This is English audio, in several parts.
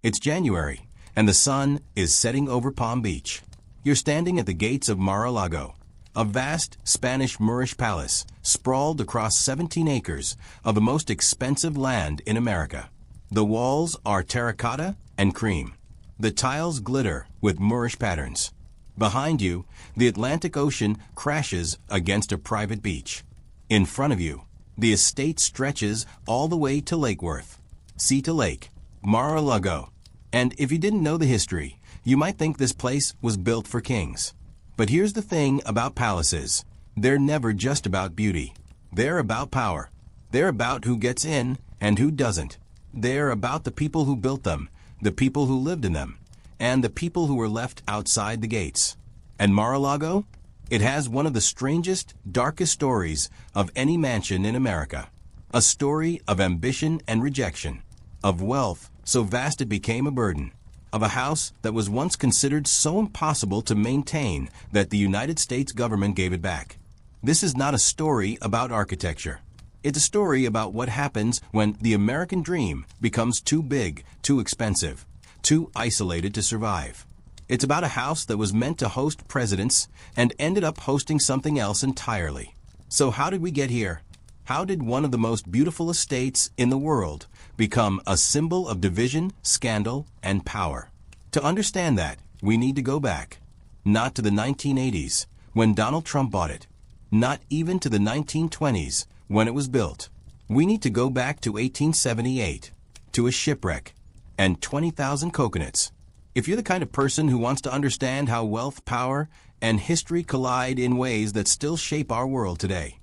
It's January, and the sun is setting over Palm Beach. You're standing at the gates of Mar-a-Lago, a vast Spanish Moorish palace sprawled across 17 acres of the most expensive land in America. The walls are terracotta and cream. The tiles glitter with Moorish patterns. Behind you, the Atlantic Ocean crashes against a private beach. In front of you, the estate stretches all the way to Lake Worth, sea to lake, Mar-a-Lago. And if you didn't know the history, you might think this place was built for kings. But here's the thing about palaces. They're never just about beauty. They're about power. They're about who gets in and who doesn't. They're about the people who built them, the people who lived in them, and the people who were left outside the gates. And Mar-a-Lago? It has one of the strangest, darkest stories of any mansion in America. A story of ambition and rejection, of wealth so vast it became a burden, of a house that was once considered so impossible to maintain that the United States government gave it back. This is not a story about architecture. It's a story about what happens when the American dream becomes too big, too expensive, too isolated to survive. It's about a house that was meant to host presidents and ended up hosting something else entirely. So how did we get here? How did one of the most beautiful estates in the world become a symbol of division, scandal, and power? To understand that, we need to go back. Not to the 1980s, when Donald Trump bought it. Not even to the 1920s, when it was built. We need to go back to 1878, to a shipwreck, and 20,000 coconuts. If you're the kind of person who wants to understand how wealth, power, and history collide in ways that still shape our world today,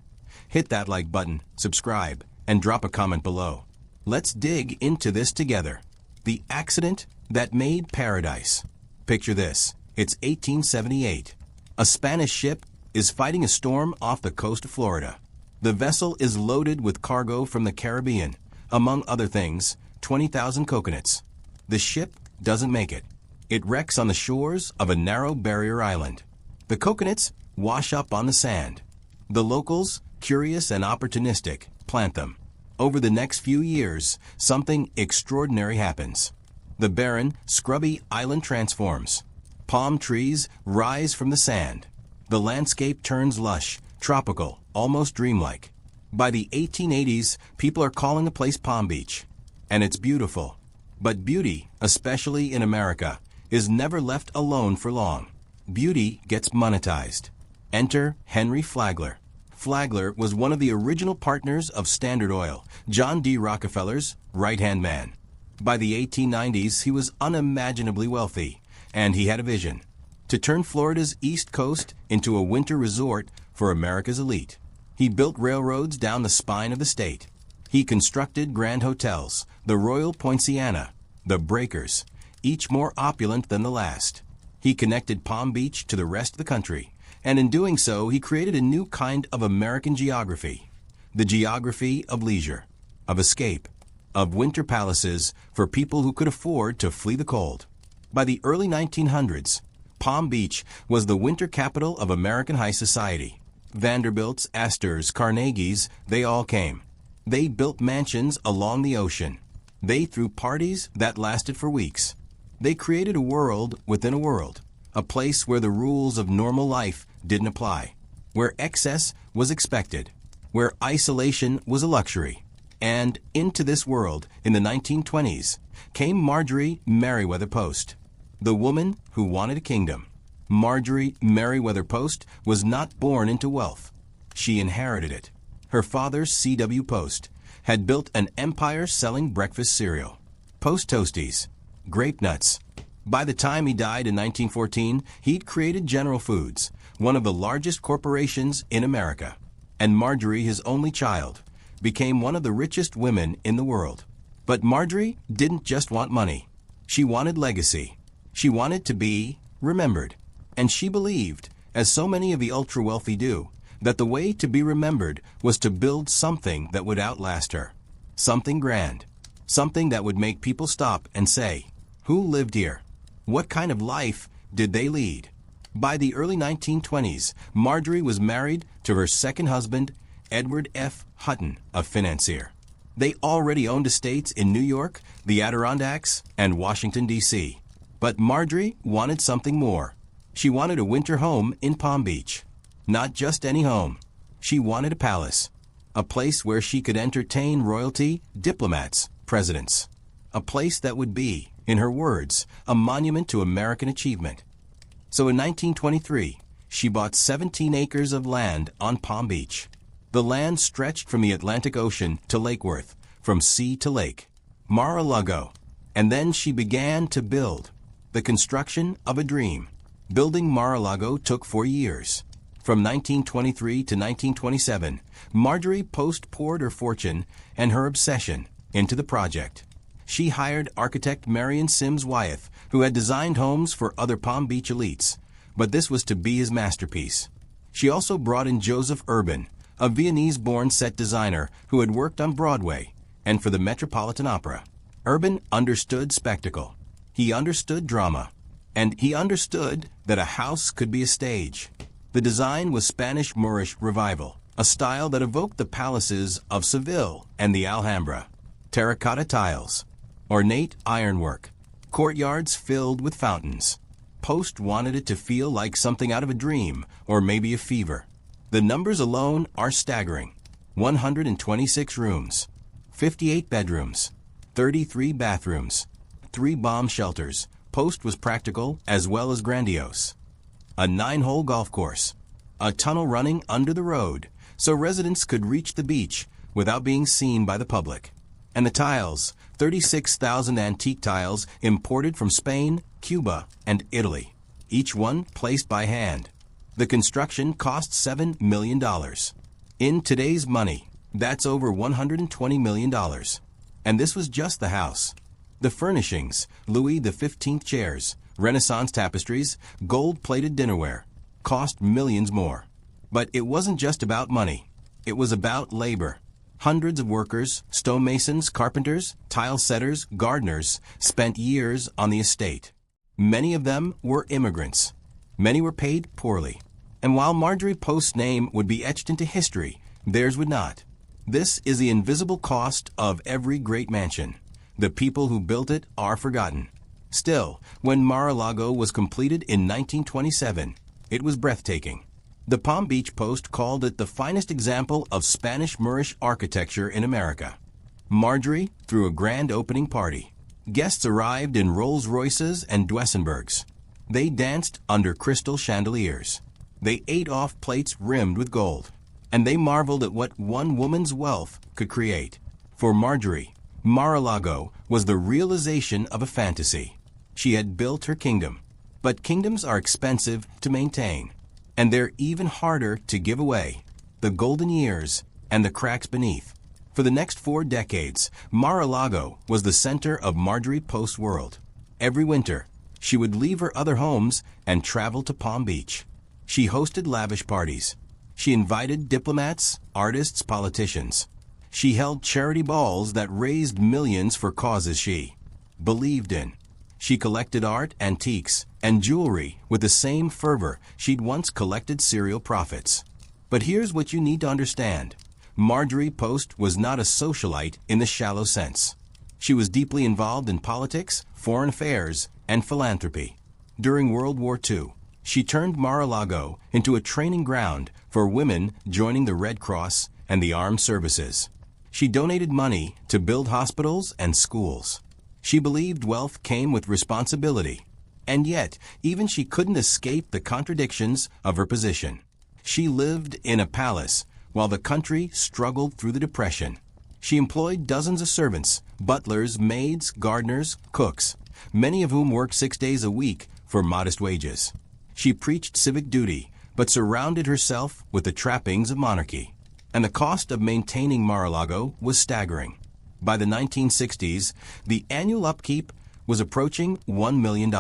hit that like button, subscribe, and drop a comment below. Let's dig into this together. The accident that made paradise. Picture this. It's 1878. A Spanish ship is fighting a storm off the coast of Florida. The vessel is loaded with cargo from the Caribbean, among other things, 20,000 coconuts. The ship doesn't make it. It wrecks on the shores of a narrow barrier island. The coconuts wash up on the sand. The locals, curious and opportunistic, plant them. Over the next few years, something extraordinary happens. The barren, scrubby island transforms. Palm trees rise from the sand. The landscape turns lush, tropical, almost dreamlike. By the 1880s, people are calling the place Palm Beach. And it's beautiful. But beauty, especially in America, is never left alone for long. Beauty gets monetized. Enter Henry Flagler. Flagler was one of the original partners of Standard Oil, John D. Rockefeller's right-hand man. By the 1890s, he was unimaginably wealthy, and he had a vision: to turn Florida's East Coast into a winter resort for America's elite. He built railroads down the spine of the state. He constructed grand hotels, the Royal Poinciana, the Breakers, each more opulent than the last. He connected Palm Beach to the rest of the country, and in doing so, he created a new kind of American geography, the geography of leisure, of escape, of winter palaces for people who could afford to flee the cold. By the early 1900s, Palm Beach was the winter capital of American high society. Vanderbilts, Astors, Carnegies, they all came. They built mansions along the ocean. They threw parties that lasted for weeks. They created a world within a world, a place where the rules of normal life didn't apply, where excess was expected, where isolation was a luxury. And into this world, in the 1920s, came Marjorie Merriweather Post, the woman who wanted a kingdom. Marjorie Merriweather Post was not born into wealth. She inherited it. Her father, C.W. Post, had built an empire selling breakfast cereal, Post Toasties, grape nuts. By the time he died in 1914, he'd created General Foods, one of the largest corporations in America. And Marjorie, his only child, became one of the richest women in the world. But Marjorie didn't just want money. She wanted legacy. She wanted to be remembered. And she believed, as so many of the ultra-wealthy do, that the way to be remembered was to build something that would outlast her. Something grand. Something that would make people stop and say, who lived here? What kind of life did they lead? By the early 1920s, Marjorie was married to her second husband, Edward F. Hutton, a financier. They already owned estates in New York, the Adirondacks, and Washington, D.C. But Marjorie wanted something more. She wanted a winter home in Palm Beach. Not just any home. She wanted a palace. A place where she could entertain royalty, diplomats, presidents. A place that would be, in her words, a monument to American achievement. So in 1923, she bought 17 acres of land on Palm Beach. The land stretched from the Atlantic Ocean to Lake Worth, from sea to lake, Mar-a-Lago. And then she began to build. The construction of a dream. Building Mar-a-Lago took 4 years. From 1923 to 1927, Marjorie Post poured her fortune and her obsession into the project. She hired architect Marion Sims Wyeth, who had designed homes for other Palm Beach elites, but this was to be his masterpiece. She also brought in Joseph Urban, a Viennese-born set designer who had worked on Broadway and for the Metropolitan Opera. Urban understood spectacle. He understood drama. And he understood that a house could be a stage. The design was Spanish Moorish Revival, a style that evoked the palaces of Seville and the Alhambra. Terracotta tiles, ornate ironwork, courtyards filled with fountains. Post wanted it to feel like something out of a dream or maybe a fever. The numbers alone are staggering. 126 rooms, 58 bedrooms, 33 bathrooms, 3 bomb shelters. Post was practical as well as grandiose. A 9-hole golf course, a tunnel running under the road so residents could reach the beach without being seen by the public. And the tiles, 36,000 antique tiles imported from Spain, Cuba, and Italy, each one placed by hand. The construction cost $7 million. In today's money, that's over $120 million. And this was just the house. The furnishings, Louis XV chairs, Renaissance tapestries, gold-plated dinnerware, cost millions more. But it wasn't just about money. It was about labor. Hundreds of workers, stonemasons, carpenters, tile setters, gardeners, spent years on the estate. Many of them were immigrants. Many were paid poorly. And while Marjorie Post's name would be etched into history, theirs would not. This is the invisible cost of every great mansion. The people who built it are forgotten. Still, when Mar-a-Lago was completed in 1927, it was breathtaking. The Palm Beach Post called it the finest example of Spanish Moorish architecture in America. Marjorie threw a grand opening party. Guests arrived in Rolls-Royces and Duesenbergs. They danced under crystal chandeliers. They ate off plates rimmed with gold. And they marveled at what one woman's wealth could create. For Marjorie, Mar-a-Lago was the realization of a fantasy. She had built her kingdom. But kingdoms are expensive to maintain. And they're even harder to give away. The golden years and the cracks beneath. For the next 4 decades, Mar-a-Lago was the center of Marjorie Post's world. Every winter, she would leave her other homes and travel to Palm Beach. She hosted lavish parties. She invited diplomats, artists, politicians. She held charity balls that raised millions for causes she believed in. She collected art, antiques, and jewelry with the same fervor she'd once collected serial profits. But here's what you need to understand. Marjorie Post was not a socialite in the shallow sense. She was deeply involved in politics, foreign affairs, and philanthropy. During World War II, she turned Mar-a-Lago into a training ground for women joining the Red Cross and the armed services. She donated money to build hospitals and schools. She believed wealth came with responsibility. And yet, even she couldn't escape the contradictions of her position. She lived in a palace while the country struggled through the Depression. She employed dozens of servants, butlers, maids, gardeners, cooks, many of whom worked 6 days a week for modest wages. She preached civic duty, but surrounded herself with the trappings of monarchy. And the cost of maintaining Mar-a-Lago was staggering. By the 1960s, the annual upkeep was approaching $1 million.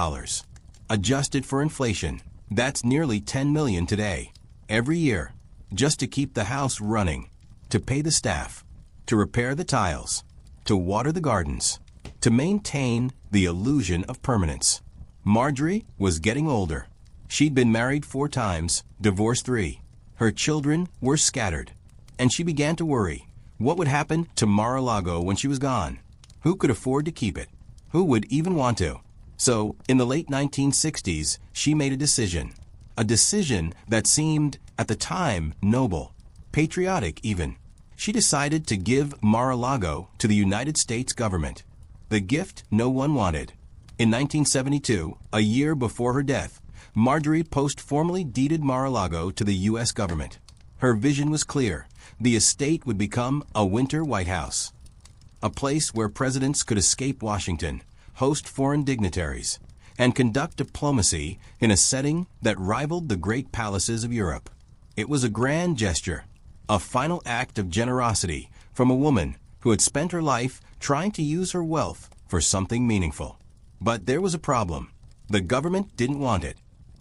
Adjusted for inflation, that's nearly $10 million today, every year, just to keep the house running, to pay the staff, to repair the tiles, to water the gardens, to maintain the illusion of permanence. Marjorie was getting older. She'd been married 4 times, divorced 3. Her children were scattered. And she began to worry. What would happen to Mar-a-Lago when she was gone? Who could afford to keep it? Who would even want to? So, in the late 1960s, she made a decision. A decision that seemed, at the time, noble, patriotic even. She decided to give Mar-a-Lago to the United States government. The gift no one wanted. In 1972, a year before her death, Marjorie Post formally deeded Mar-a-Lago to the U.S. government. Her vision was clear. The estate would become a winter White House. A place where presidents could escape Washington, host foreign dignitaries, and conduct diplomacy in a setting that rivaled the great palaces of Europe. It was a grand gesture, a final act of generosity from a woman who had spent her life trying to use her wealth for something meaningful. But there was a problem. The government didn't want it.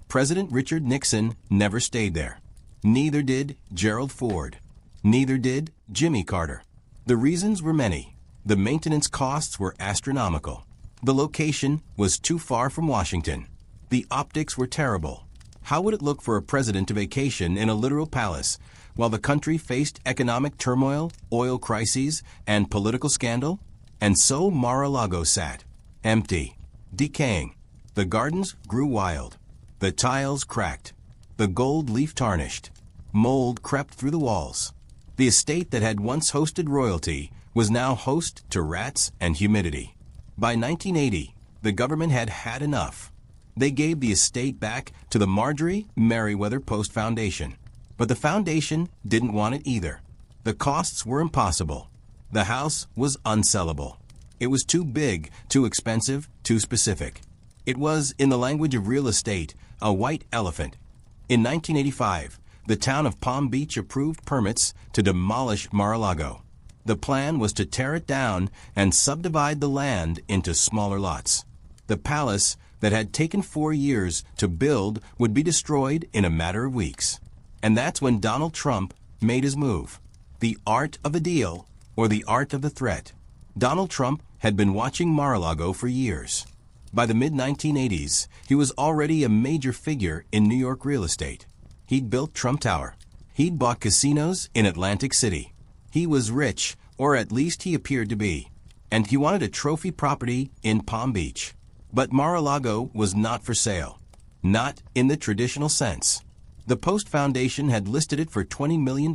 President Richard Nixon never stayed there. Neither did Gerald Ford. Neither did Jimmy Carter. The reasons were many. The maintenance costs were astronomical. The location was too far from Washington. The optics were terrible. How would it look for a president to vacation in a literal palace while the country faced economic turmoil, oil crises, and political scandal? And so Mar-a-Lago sat, empty, decaying. The gardens grew wild. The tiles cracked. The gold leaf tarnished. Mold crept through the walls. The estate that had once hosted royalty was now host to rats and humidity. By 1980, the government had had enough. They gave the estate back to the Marjorie Merriweather Post Foundation. But the foundation didn't want it either. The costs were impossible. The house was unsellable. It was too big, too expensive, too specific. It was, in the language of real estate, a white elephant. In 1985, the town of Palm Beach approved permits to demolish Mar-a-Lago. The plan was to tear it down and subdivide the land into smaller lots. The palace that had taken 4 years to build would be destroyed in a matter of weeks. And that's when Donald Trump made his move. The art of a deal or the art of the threat. Donald Trump had been watching Mar-a-Lago for years. By the mid-1980s, he was already a major figure in New York real estate. He'd built Trump Tower. He'd bought casinos in Atlantic City. He was rich, or at least he appeared to be. And he wanted a trophy property in Palm Beach. But Mar-a-Lago was not for sale. Not in the traditional sense. The Post Foundation had listed it for $20 million,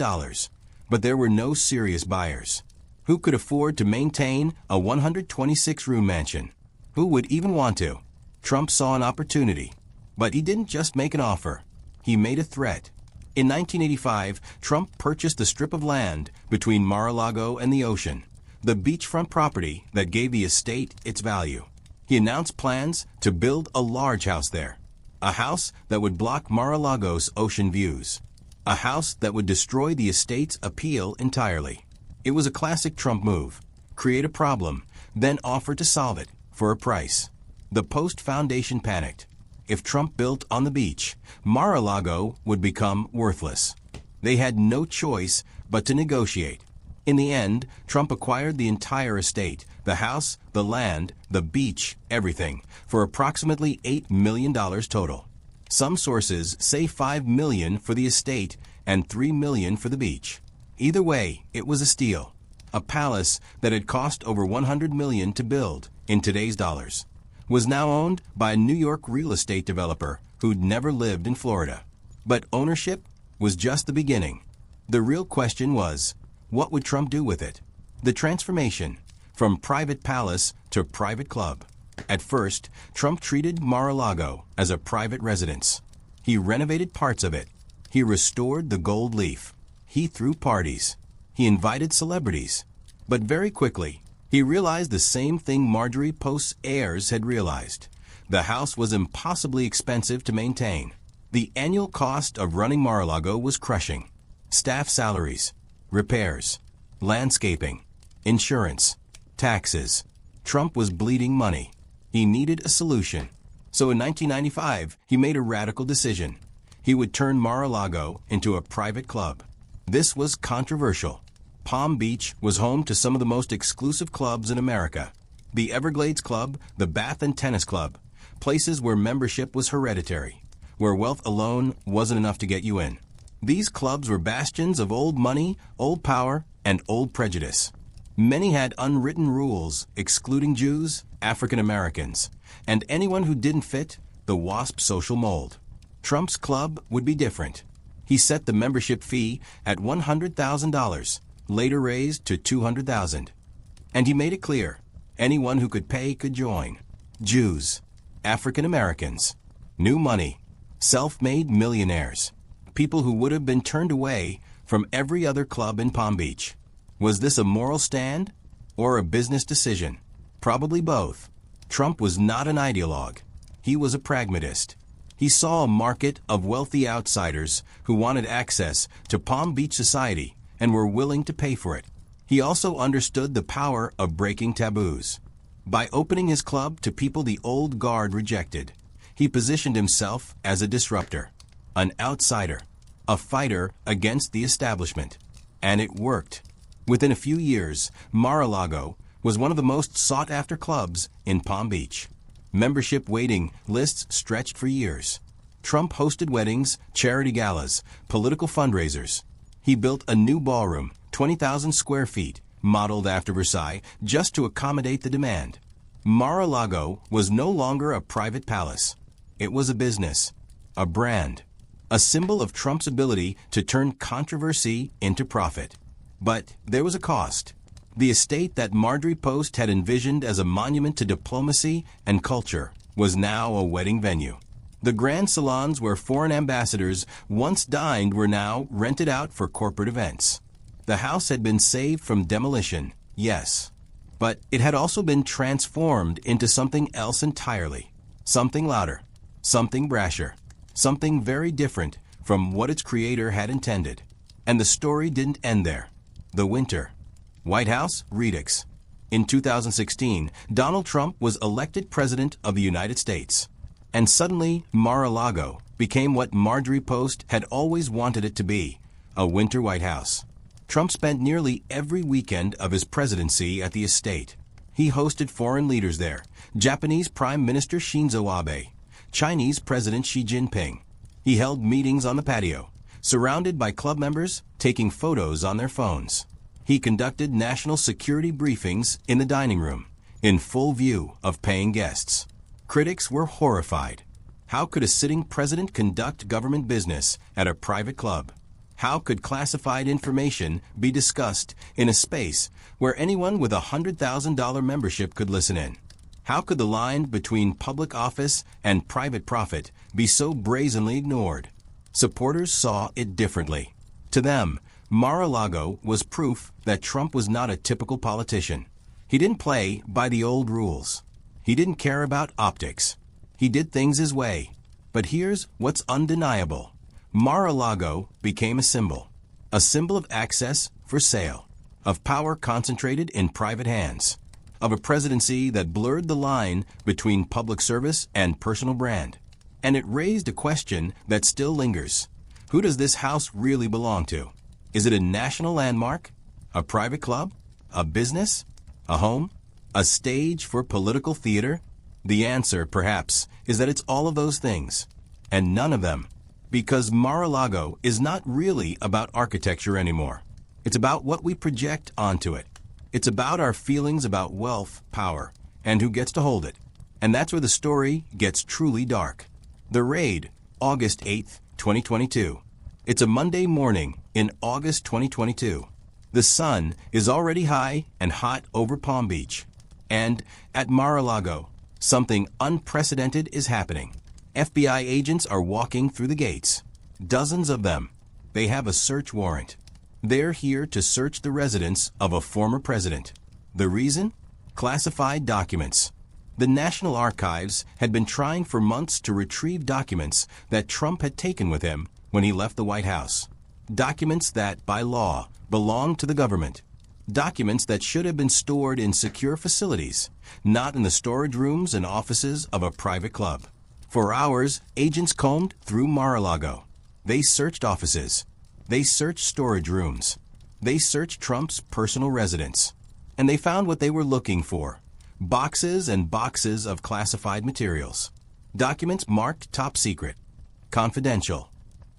but there were no serious buyers. Who could afford to maintain a 126-room mansion? Who would even want to? Trump saw an opportunity. But he didn't just make an offer. He made a threat. In 1985, Trump purchased the strip of land between Mar-a-Lago and the ocean, the beachfront property that gave the estate its value. He announced plans to build a large house there, a house that would block Mar-a-Lago's ocean views, a house that would destroy the estate's appeal entirely. It was a classic Trump move. Create a problem, then offer to solve it for a price. The Post Foundation panicked. If Trump built on the beach, Mar-a-Lago would become worthless. They had no choice but to negotiate. In the end, Trump acquired the entire estate, the house, the land, the beach, everything, for approximately $8 million total. Some sources say $5 million for the estate and $3 million for the beach. Either way, it was a steal. A palace that had cost over $100 million to build, in today's dollars, was now owned by a New York real estate developer who'd never lived in Florida. But ownership was just the beginning. The real question was, what would Trump do with it? The transformation from private palace to private club. At first, Trump treated Mar-a-Lago as a private residence. He renovated parts of it. He restored the gold leaf. He threw parties. He invited celebrities. But very quickly, he realized the same thing Marjorie Post's heirs had realized. The house was impossibly expensive to maintain. The annual cost of running Mar-a-Lago was crushing. Staff salaries, repairs, landscaping, insurance, taxes. Trump was bleeding money. He needed a solution. So in 1995, he made a radical decision. He would turn Mar-a-Lago into a private club. This was controversial. Palm Beach was home to some of the most exclusive clubs in America. The Everglades Club, the Bath and Tennis Club, places where membership was hereditary, where wealth alone wasn't enough to get you in. These clubs were bastions of old money, old power, and old prejudice. Many had unwritten rules excluding Jews, African Americans, and anyone who didn't fit the WASP social mold. Trump's club would be different. He set the membership fee at $100,000, later raised to $200,000. And he made it clear, anyone who could pay could join. Jews, African Americans, new money, self-made millionaires, people who would have been turned away from every other club in Palm Beach. Was this a moral stand or a business decision? Probably both. Trump was not an ideologue. He was a pragmatist. He saw a market of wealthy outsiders who wanted access to Palm Beach society and were willing to pay for it. He also understood the power of breaking taboos. By opening his club to people the old guard rejected, he positioned himself as a disruptor, an outsider, a fighter against the establishment. And it worked. Within a few years, Mar-a-Lago was one of the most sought-after clubs in Palm Beach. Membership waiting lists stretched for years. Trump hosted weddings, charity galas, political fundraisers. He built a new ballroom, 20,000 square feet, modeled after Versailles, just to accommodate the demand. Mar-a-Lago was no longer a private palace. It was a business, a brand, a symbol of Trump's ability to turn controversy into profit. But there was a cost. The estate that Marjorie Post had envisioned as a monument to diplomacy and culture was now a wedding venue. The grand salons where foreign ambassadors once dined were now rented out for corporate events. The house had been saved from demolition, yes, but it had also been transformed into something else entirely, something louder, something brasher, something very different from what its creator had intended. And the story didn't end there. The winter. White House redux. In 2016, Donald Trump was elected President of the United States. And suddenly, Mar-a-Lago became what Marjorie Post had always wanted it to be, a winter White House. Trump spent nearly every weekend of his presidency at the estate. He hosted foreign leaders there, Japanese Prime Minister Shinzo Abe, Chinese President Xi Jinping. He held meetings on the patio, surrounded by club members taking photos on their phones. He conducted national security briefings in the dining room, in full view of paying guests. Critics were horrified. How could a sitting president conduct government business at a private club? How could classified information be discussed in a space where anyone with a $100,000 membership could listen in? How could the line between public office and private profit be so brazenly ignored? Supporters saw it differently. To them, Mar-a-Lago was proof that Trump was not a typical politician. He didn't play by the old rules. He didn't care about optics. He did things his way. But here's what's undeniable. Mar-a-Lago became a symbol of access for sale, of power concentrated in private hands, of a presidency that blurred the line between public service and personal brand. And it raised a question that still lingers. Who does this house really belong to? Is it a national landmark? A private club? A business? A home? A stage for political theater? The answer, perhaps, is that it's all of those things, and none of them. Because Mar-a-Lago is not really about architecture anymore. It's about what we project onto it. It's about our feelings about wealth, power, and who gets to hold it. And that's where the story gets truly dark. The raid, August 8th, 2022. It's a Monday morning in August 2022. The sun is already high and hot over Palm Beach. And at Mar-a-Lago, something unprecedented is happening. FBI agents are walking through the gates. Dozens of them. They have a search warrant. They're here to search the residence of a former president. The reason? Classified documents. The National Archives had been trying for months to retrieve documents that Trump had taken with him when he left the White House. Documents that, by law, belong to the government. Documents that should have been stored in secure facilities, not in the storage rooms and offices of a private club. For hours, agents combed through Mar-a-Lago. They searched offices. They searched storage rooms. They searched Trump's personal residence. And they found what they were looking for. Boxes and boxes of classified materials. Documents marked top secret, confidential.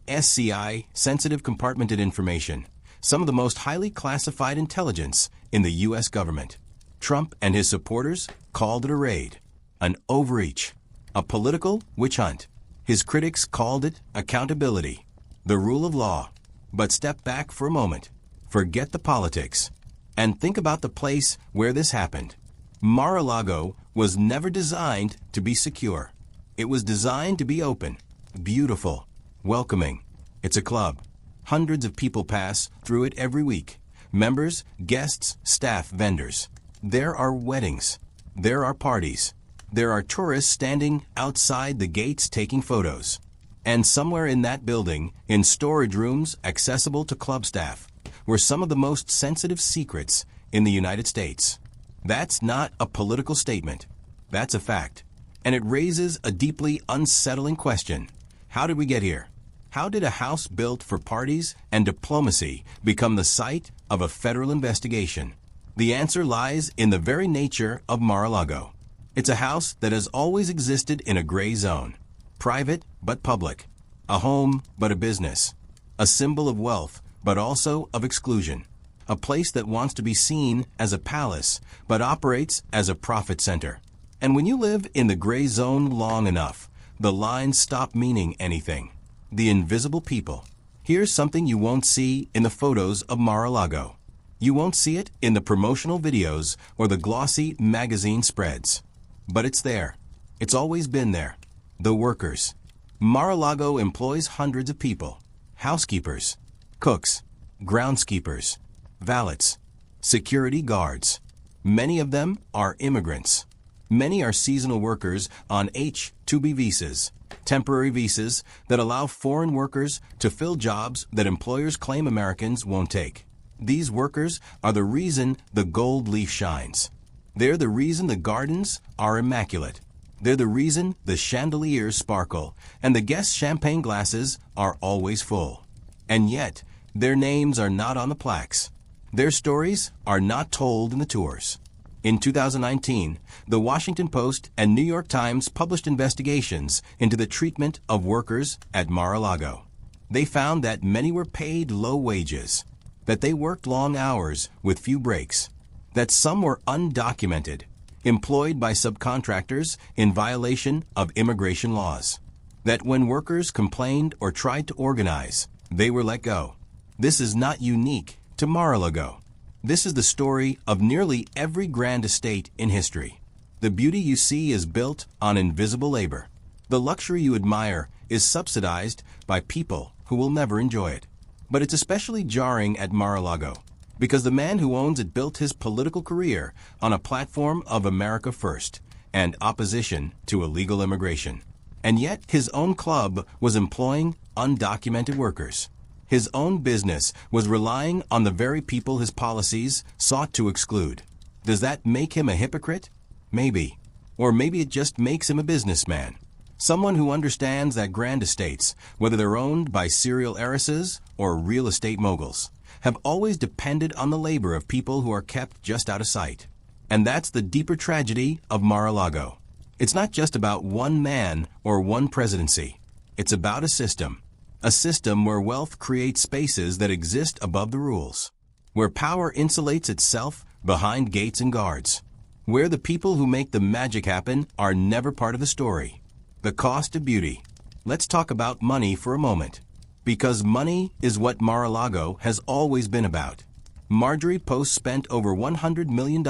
SCI, sensitive compartmented information, some of the most highly classified intelligence in the U.S. government. Trump and his supporters called it a raid, an overreach, a political witch hunt. His critics called it accountability, the rule of law. But step back for a moment, forget the politics, and think about the place where this happened. Mar-a-Lago was never designed to be secure. It was designed to be open, beautiful, welcoming. It's a club. Hundreds of people pass through it every week. Members, guests, staff, vendors. There are weddings. There are parties. There are tourists standing outside the gates taking photos. And somewhere in that building, in storage rooms accessible to club staff, were some of the most sensitive secrets in the United States. That's not a political statement. That's a fact. And it raises a deeply unsettling question. How did we get here? How did a house built for parties and diplomacy become the site of a federal investigation? The answer lies in the very nature of Mar-a-Lago. It's a house that has always existed in a gray zone. Private but public. A home but a business. A symbol of wealth but also of exclusion. A place that wants to be seen as a palace but operates as a profit center. And when you live in the gray zone long enough, the lines stop meaning anything. The invisible people. Here's something you won't see in the photos of Mar-a-Lago. You won't see it in the promotional videos or the glossy magazine spreads. But it's there. It's always been there. The workers. Mar-a-Lago employs hundreds of people. Housekeepers, cooks, groundskeepers, valets, security guards. Many of them are immigrants. Many are seasonal workers on H-2B visas, temporary visas that allow foreign workers to fill jobs that employers claim Americans won't take. These workers are the reason the gold leaf shines. They're the reason the gardens are immaculate. They're the reason the chandeliers sparkle and the guests' champagne glasses are always full. And yet, their names are not on the plaques. Their stories are not told in the tours. In 2019, the Washington Post and New York Times published investigations into the treatment of workers at Mar-a-Lago. They found that many were paid low wages, that they worked long hours with few breaks, that some were undocumented, employed by subcontractors in violation of immigration laws, that when workers complained or tried to organize, they were let go. This is not unique to Mar-a-Lago. This is the story of nearly every grand estate in history. The beauty you see is built on invisible labor. The luxury you admire is subsidized by people who will never enjoy it. But it's especially jarring at Mar-a-Lago because the man who owns it built his political career on a platform of America First and opposition to illegal immigration. And yet his own club was employing undocumented workers. His own business was relying on the very people his policies sought to exclude. Does that make him a hypocrite? Maybe. Or maybe it just makes him a businessman. Someone who understands that grand estates, whether they're owned by serial heiresses or real estate moguls, have always depended on the labor of people who are kept just out of sight. And that's the deeper tragedy of Mar-a-Lago. It's not just about one man or one presidency. It's about a system. A system where wealth creates spaces that exist above the rules, where power insulates itself behind gates and guards, where the people who make the magic happen are never part of the story. The cost of beauty. Let's talk about money for a moment, because money is what Mar-a-Lago has always been about. Marjorie Post spent over $100 million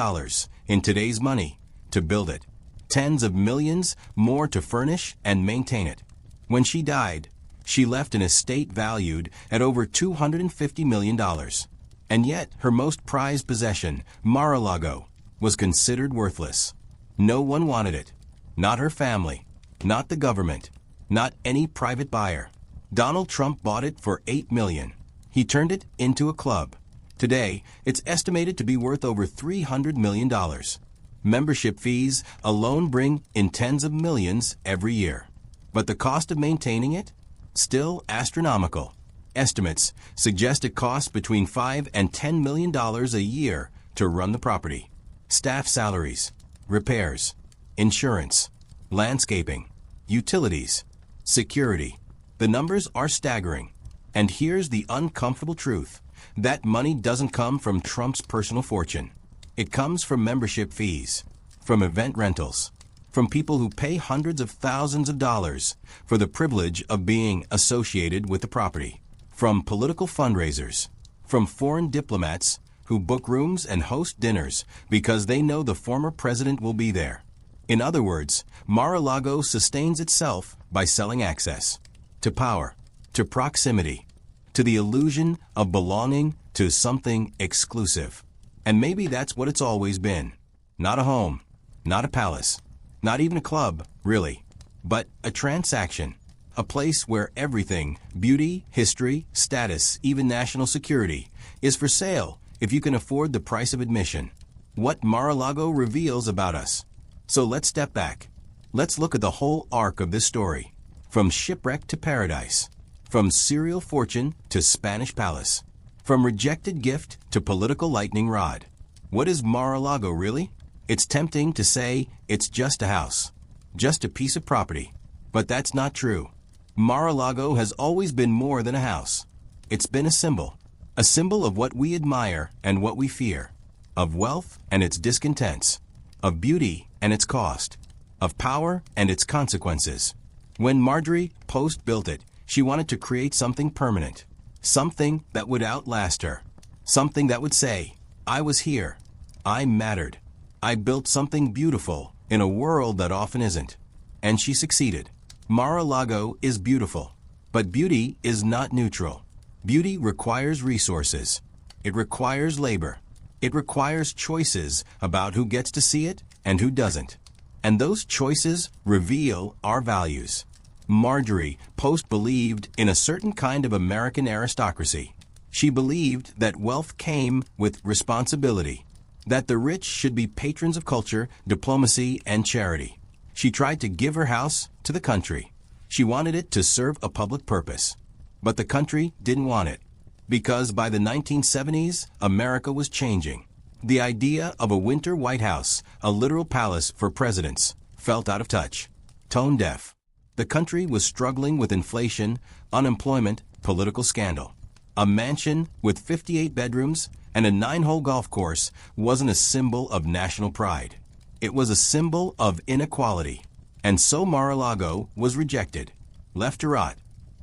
in today's money to build it, tens of millions more to furnish and maintain it. When she died, she left an estate valued at over $250 million. And yet, her most prized possession, Mar-a-Lago, was considered worthless. No one wanted it. Not her family. Not the government. Not any private buyer. Donald Trump bought it for $8 million. He turned it into a club. Today, it's estimated to be worth over $300 million. Membership fees alone bring in tens of millions every year. But the cost of maintaining it? Still astronomical. Estimates suggest it costs between $5 and $10 million a year to run the property. Staff salaries, repairs, insurance, landscaping, utilities, security. The numbers are staggering. And here's the uncomfortable truth. That money doesn't come from Trump's personal fortune. It comes from membership fees, from event rentals, from people who pay hundreds of thousands of dollars for the privilege of being associated with the property, from political fundraisers, from foreign diplomats who book rooms and host dinners because they know the former president will be there. In other words, Mar-a-Lago sustains itself by selling access to power, to proximity, to the illusion of belonging to something exclusive. And maybe that's what it's always been. Not a home, not a palace, not even a club, really, but a transaction, a place where everything, beauty, history, status, even national security, is for sale if you can afford the price of admission. What Mar-a-Lago reveals about us. So let's step back. Let's look at the whole arc of this story, from shipwreck to paradise, from serial fortune to Spanish palace, from rejected gift to political lightning rod. What is Mar-a-Lago really? It's tempting to say it's just a house, just a piece of property. But that's not true. Mar-a-Lago has always been more than a house. It's been a symbol of what we admire and what we fear, of wealth and its discontents, of beauty and its cost, of power and its consequences. When Marjorie Post built it, she wanted to create something permanent, something that would outlast her, something that would say, I was here, I mattered, I built something beautiful in a world that often isn't. And she succeeded. Mar-a-Lago is beautiful, but beauty is not neutral. Beauty requires resources. It requires labor. It requires choices about who gets to see it and who doesn't. And those choices reveal our values. Marjorie Post believed in a certain kind of American aristocracy. She believed that wealth came with responsibility, that the rich should be patrons of culture, diplomacy, and charity. She tried to give her house to the country. She wanted it to serve a public purpose. But the country didn't want it, because by the 1970s, America was changing. The idea of a winter White House, a literal palace for presidents, felt out of touch, tone deaf. The country was struggling with inflation, unemployment, political scandal. A mansion with 58 bedrooms and a 9-hole golf course wasn't a symbol of national pride. It was a symbol of inequality. And so Mar-a-Lago was rejected, left to rot,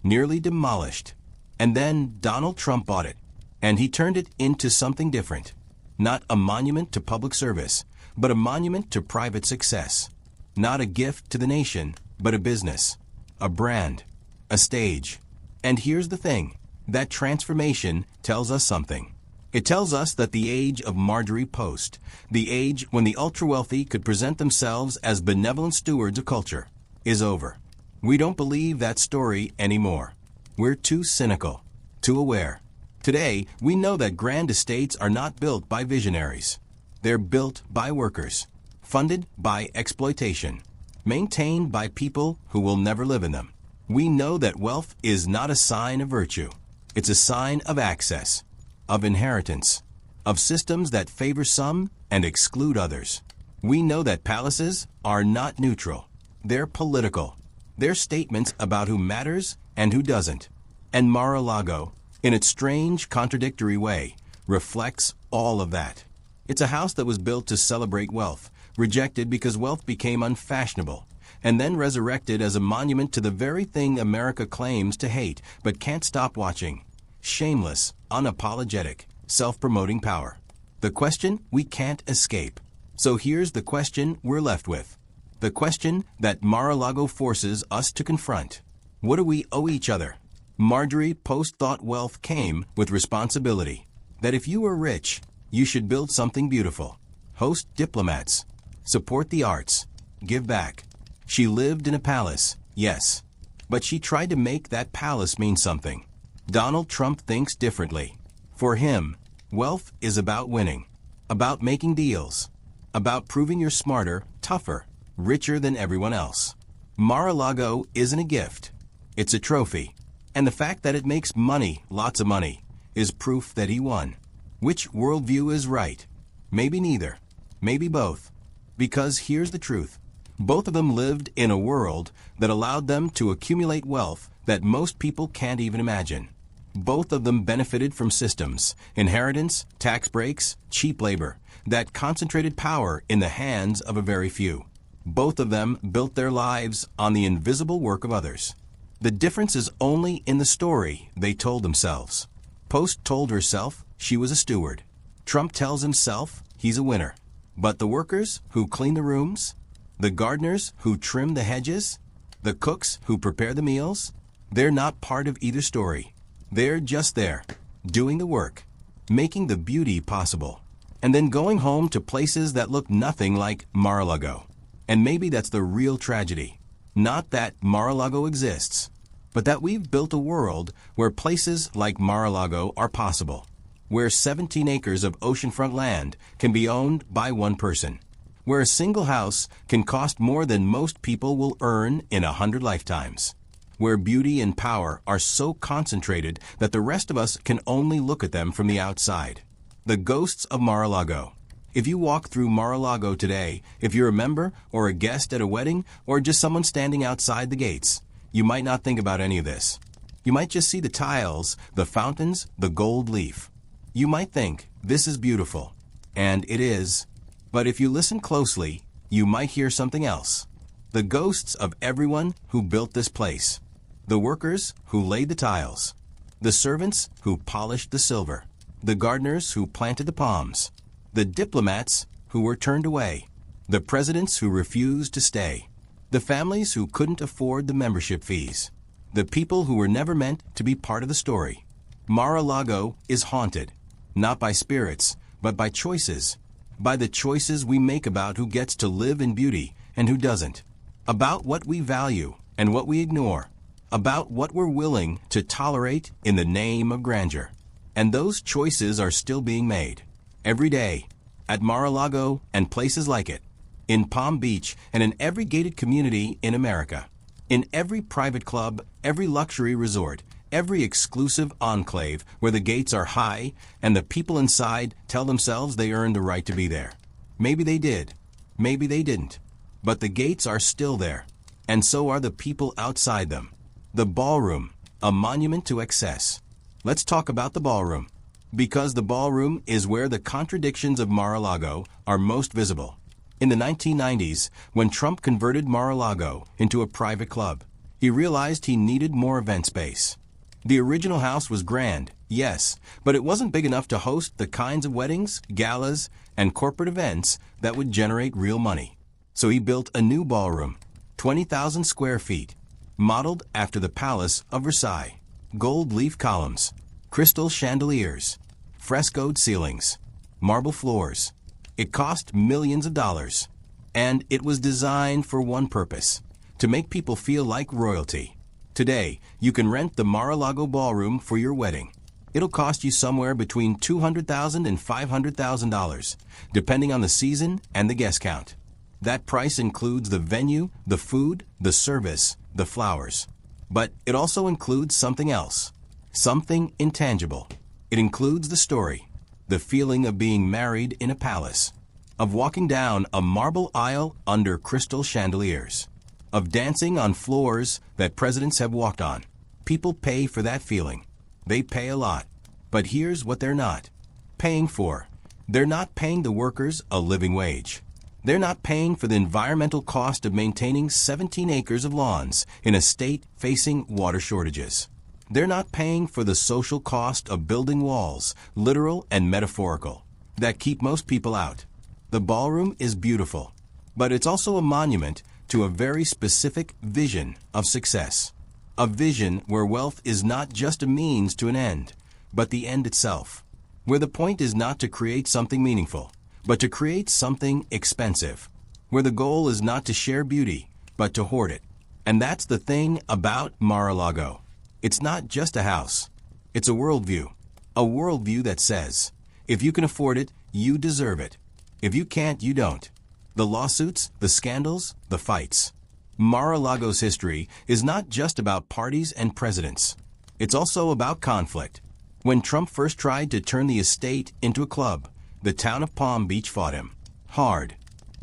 nearly demolished. And then Donald Trump bought it, and he turned it into something different. Not a monument to public service, but a monument to private success. Not a gift to the nation, but a business, a brand, a stage. And here's the thing, that transformation tells us something. It tells us that the age of Marjorie Post, the age when the ultra-wealthy could present themselves as benevolent stewards of culture, is over. We don't believe that story anymore. We're too cynical, too aware. Today, we know that grand estates are not built by visionaries. They're built by workers, funded by exploitation, maintained by people who will never live in them. We know that wealth is not a sign of virtue. It's a sign of access, of inheritance, of systems that favor some and exclude others. We know that palaces are not neutral. They're political. They're statements about who matters and who doesn't. And Mar-a-Lago, in its strange, contradictory way, reflects all of that. It's a house that was built to celebrate wealth, rejected because wealth became unfashionable, and then resurrected as a monument to the very thing America claims to hate but can't stop watching. Shameless, unapologetic, self-promoting power. The question we can't escape. So here's the question we're left with. The question that Mar-a-Lago forces us to confront. What do we owe each other? Marjorie Post thought wealth came with responsibility. That if you were rich, you should build something beautiful, host diplomats, support the arts, give back. She lived in a palace, yes, but she tried to make that palace mean something. Donald Trump thinks differently. For him, wealth is about winning, about making deals, about proving you're smarter, tougher, richer than everyone else. Mar-a-Lago isn't a gift. It's a trophy. And the fact that it makes money, lots of money, is proof that he won. Which worldview is right? Maybe neither. Maybe both. Because here's the truth. Both of them lived in a world that allowed them to accumulate wealth that most people can't even imagine. Both of them benefited from systems, inheritance, tax breaks, cheap labor, that concentrated power in the hands of a very few. Both of them built their lives on the invisible work of others. The difference is only in the story they told themselves. Post told herself she was a steward. Trump tells himself he's a winner. But the workers who clean the rooms, the gardeners who trim the hedges, the cooks who prepare the meals, they're not part of either story. They're just there, doing the work, making the beauty possible, and then going home to places that look nothing like Mar-a-Lago. And maybe that's the real tragedy. Not that Mar-a-Lago exists, but that we've built a world where places like Mar-a-Lago are possible, where 17 acres of oceanfront land can be owned by one person, where a single house can cost more than most people will earn in 100 lifetimes, where beauty and power are so concentrated that the rest of us can only look at them from the outside. The ghosts of Mar-a-Lago. If you walk through Mar-a-Lago today, if you're a member or a guest at a wedding or just someone standing outside the gates, you might not think about any of this. You might just see the tiles, the fountains, the gold leaf. You might think, this is beautiful. And it is. But if you listen closely, you might hear something else. The ghosts of everyone who built this place. The workers who laid the tiles. The servants who polished the silver. The gardeners who planted the palms. The diplomats who were turned away. The presidents who refused to stay. The families who couldn't afford the membership fees. The people who were never meant to be part of the story. Mar-a-Lago is haunted, not by spirits, but by choices. By the choices we make about who gets to live in beauty and who doesn't. About what we value and what we ignore. About what we're willing to tolerate in the name of grandeur. And those choices are still being made. Every day, at Mar-a-Lago and places like it, in Palm Beach and in every gated community in America, in every private club, every luxury resort, every exclusive enclave where the gates are high and the people inside tell themselves they earned the right to be there. Maybe they did, maybe they didn't, but the gates are still there, and so are the people outside them. The ballroom, a monument to excess. Let's talk about the ballroom. Because the ballroom is where the contradictions of Mar-a-Lago are most visible. In the 1990s, when Trump converted Mar-a-Lago into a private club, he realized he needed more event space. The original house was grand, yes, but it wasn't big enough to host the kinds of weddings, galas, and corporate events that would generate real money. So he built a new ballroom, 20,000 square feet, modeled after the Palace of Versailles. Gold leaf columns, crystal chandeliers, frescoed ceilings, marble floors. It cost millions of dollars, and it was designed for one purpose, to make people feel like royalty. Today, you can rent the Mar-a-Lago ballroom for your wedding. It'll cost you somewhere between $200,000 and $500,000, depending on the season and the guest count. That price includes the venue, the food, the service, the flowers. But it also includes something else, something intangible. It includes the story, the feeling of being married in a palace, of walking down a marble aisle under crystal chandeliers, of dancing on floors that presidents have walked on. People pay for that feeling. They pay a lot. But here's what they're not paying for. They're not paying the workers a living wage. They're not paying for the environmental cost of maintaining 17 acres of lawns in a state facing water shortages. They're not paying for the social cost of building walls, literal and metaphorical, that keep most people out. The ballroom is beautiful, but it's also a monument to a very specific vision of success. A vision where wealth is not just a means to an end, but the end itself. Where the point is not to create something meaningful, but to create something expensive. Where the goal is not to share beauty, but to hoard it. And that's the thing about Mar-a-Lago. It's not just a house. It's a worldview. A worldview that says, if you can afford it, you deserve it. If you can't, you don't. The lawsuits, the scandals, the fights. Mar-a-Lago's history is not just about parties and presidents. It's also about conflict. When Trump first tried to turn the estate into a club, the town of Palm Beach fought him. Hard.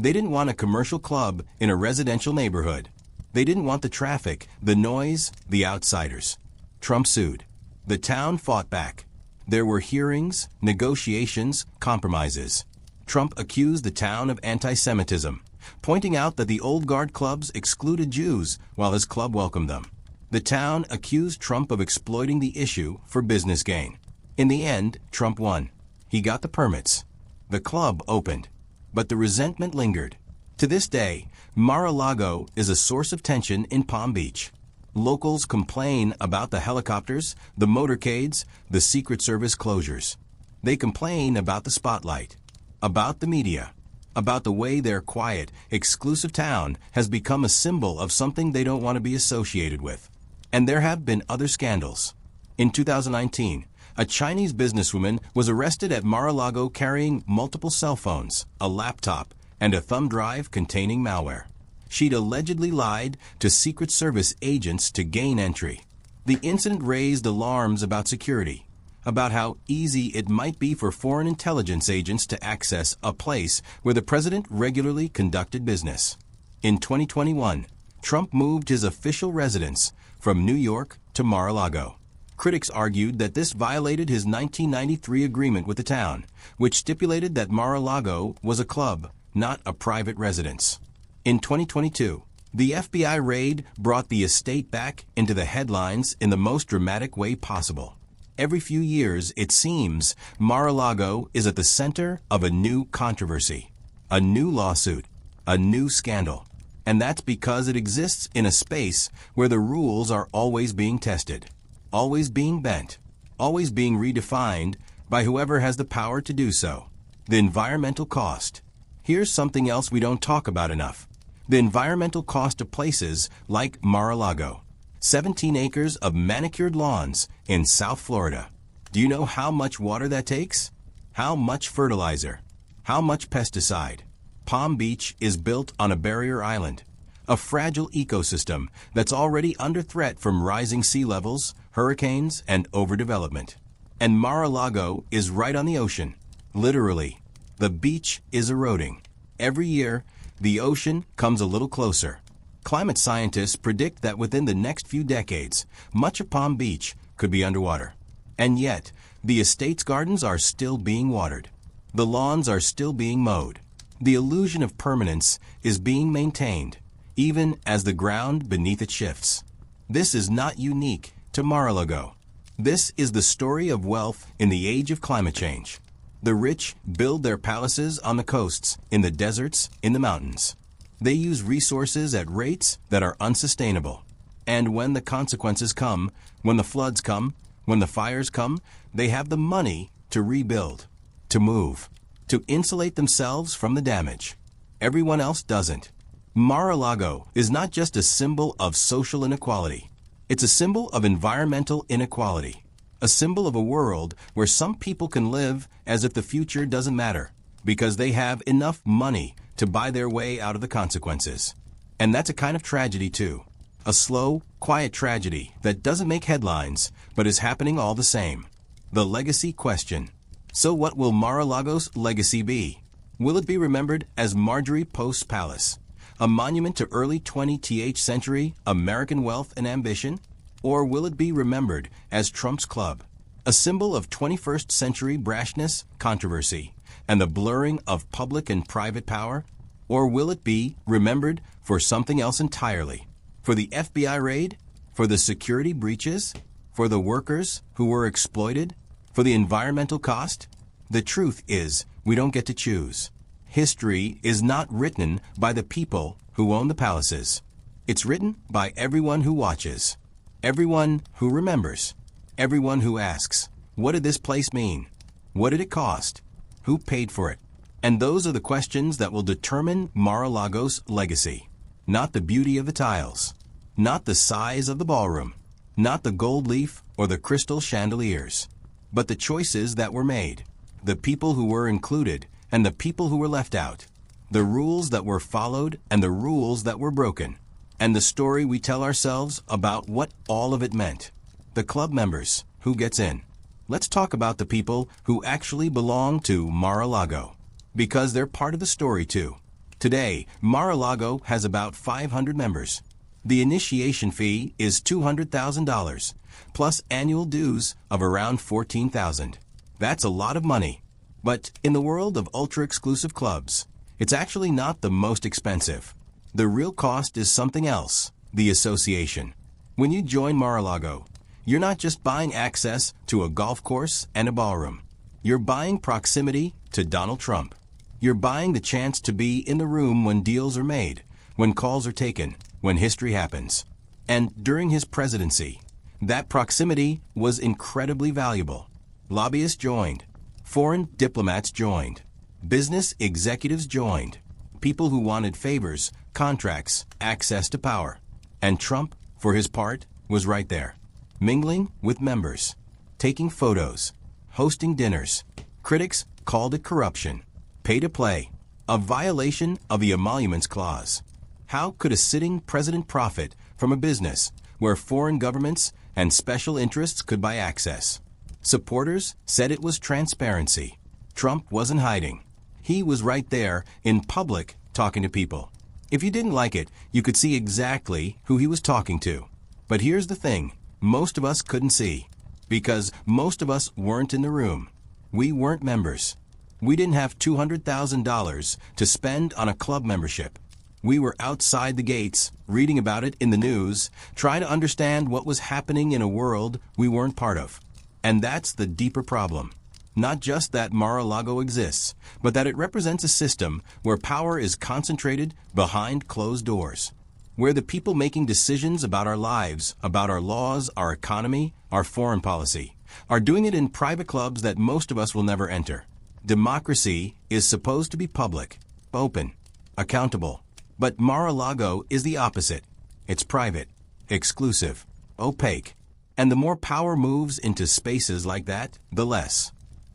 They didn't want a commercial club in a residential neighborhood. They didn't want the traffic, the noise, the outsiders. Trump sued. The town fought back. There were hearings, negotiations, compromises. Trump accused the town of anti-Semitism, pointing out that the old guard clubs excluded Jews while his club welcomed them. The town accused Trump of exploiting the issue for business gain. In the end, Trump won. He got the permits. The club opened. But the resentment lingered. To this day, Mar-a-Lago is a source of tension in Palm Beach. Locals complain about the helicopters, the motorcades, the Secret Service closures. They complain about the spotlight, about the media, about the way their quiet, exclusive town has become a symbol of something they don't want to be associated with. And there have been other scandals. In 2019, a Chinese businesswoman was arrested at Mar-a-Lago carrying multiple cell phones, a laptop, and a thumb drive containing malware. She'd allegedly lied to Secret Service agents to gain entry. The incident raised alarms about security, about how easy it might be for foreign intelligence agents to access a place where the president regularly conducted business. In 2021, Trump moved his official residence from New York to Mar-a-Lago. Critics argued that this violated his 1993 agreement with the town, which stipulated that Mar-a-Lago was a club, not a private residence. In 2022, the FBI raid brought the estate back into the headlines in the most dramatic way possible. Every few years, it seems, Mar-a-Lago is at the center of a new controversy, a new lawsuit, a new scandal. And that's because it exists in a space where the rules are always being tested, always being bent, always being redefined by whoever has the power to do so. The environmental cost. Here's something else we don't talk about enough. The environmental cost of places like Mar-a-Lago. 17 acres of manicured lawns in South Florida. Do you know how much water that takes? How much fertilizer? How much pesticide? Palm Beach is built on a barrier island, a fragile ecosystem that's already under threat from rising sea levels, hurricanes, and overdevelopment. And Mar-a-Lago is right on the ocean. Literally, the beach is eroding. Every year, the ocean comes a little closer. Climate scientists predict that within the next few decades, much of Palm Beach could be underwater. And yet, the estate's gardens are still being watered. The lawns are still being mowed. The illusion of permanence is being maintained, even as the ground beneath it shifts. This is not unique to Mar-a-Lago. This is the story of wealth in the age of climate change. The rich build their palaces on the coasts, in the deserts, in the mountains. They use resources at rates that are unsustainable. And when the consequences come, when the floods come, when the fires come, they have the money to rebuild, to move, to insulate themselves from the damage. Everyone else doesn't. Mar-a-Lago is not just a symbol of social inequality. It's a symbol of environmental inequality. A symbol of a world where some people can live as if the future doesn't matter, because they have enough money to buy their way out of the consequences. And that's a kind of tragedy too. A slow, quiet tragedy that doesn't make headlines, but is happening all the same. The legacy question. So what will Mar-a-Lago's legacy be? Will it be remembered as Marjorie Post Palace, a monument to early 20th century American wealth and ambition? Or will it be remembered as Trump's Club, a symbol of 21st century brashness, controversy, and the blurring of public and private power? Or will it be remembered for something else entirely? For the FBI raid? For the security breaches? For the workers who were exploited? For the environmental cost? The truth is, we don't get to choose. History is not written by the people who own the palaces. It's written by everyone who watches, everyone who remembers, everyone who asks, what did this place mean? What did it cost? Who paid for it? And those are the questions that will determine Mar-a-Lago's legacy. Not the beauty of the tiles, not the size of the ballroom, not the gold leaf or the crystal chandeliers, but the choices that were made, the people who were included and the people who were left out, the rules that were followed and the rules that were broken, and the story we tell ourselves about what all of it meant. The club members, who gets in? Let's talk about the people who actually belong to Mar-a-Lago, because they're part of the story too. Today, Mar-a-Lago has about 500 members. The initiation fee is $200,000, plus annual dues of around $14,000. That's a lot of money. But in the world of ultra-exclusive clubs, it's actually not the most expensive. The real cost is something else: the association. When you join Mar-a-Lago, you're not just buying access to a golf course and a ballroom. You're buying proximity to Donald Trump. You're buying the chance to be in the room when deals are made, when calls are taken, when history happens. And during his presidency, that proximity was incredibly valuable. Lobbyists joined. Foreign diplomats joined. Business executives joined. People who wanted favors, contracts, access to power. And Trump, for his part, was right there, mingling with members, taking photos, hosting dinners. Critics called it corruption, pay to play, a violation of the Emoluments Clause. How could a sitting president profit from a business where foreign governments and special interests could buy access? Supporters said it was transparency. Trump wasn't hiding. He was right there in public talking to people. If you didn't like it, you could see exactly who he was talking to. But here's the thing: most of us couldn't see, because most of us weren't in the room. We weren't members. We didn't have $200,000 to spend on a club membership. We were outside the gates, reading about it in the news, trying to understand what was happening in a world we weren't part of. And that's the deeper problem. Not just that Mar-a-Lago exists, but that it represents a system where power is concentrated behind closed doors, where the people making decisions about our lives, about our laws, our economy, our foreign policy, are doing it in private clubs that most of us will never enter. Democracy is supposed to be public, open, accountable. But Mar-a-Lago is the opposite. It's private, exclusive, opaque. And the more power moves into spaces like that, the less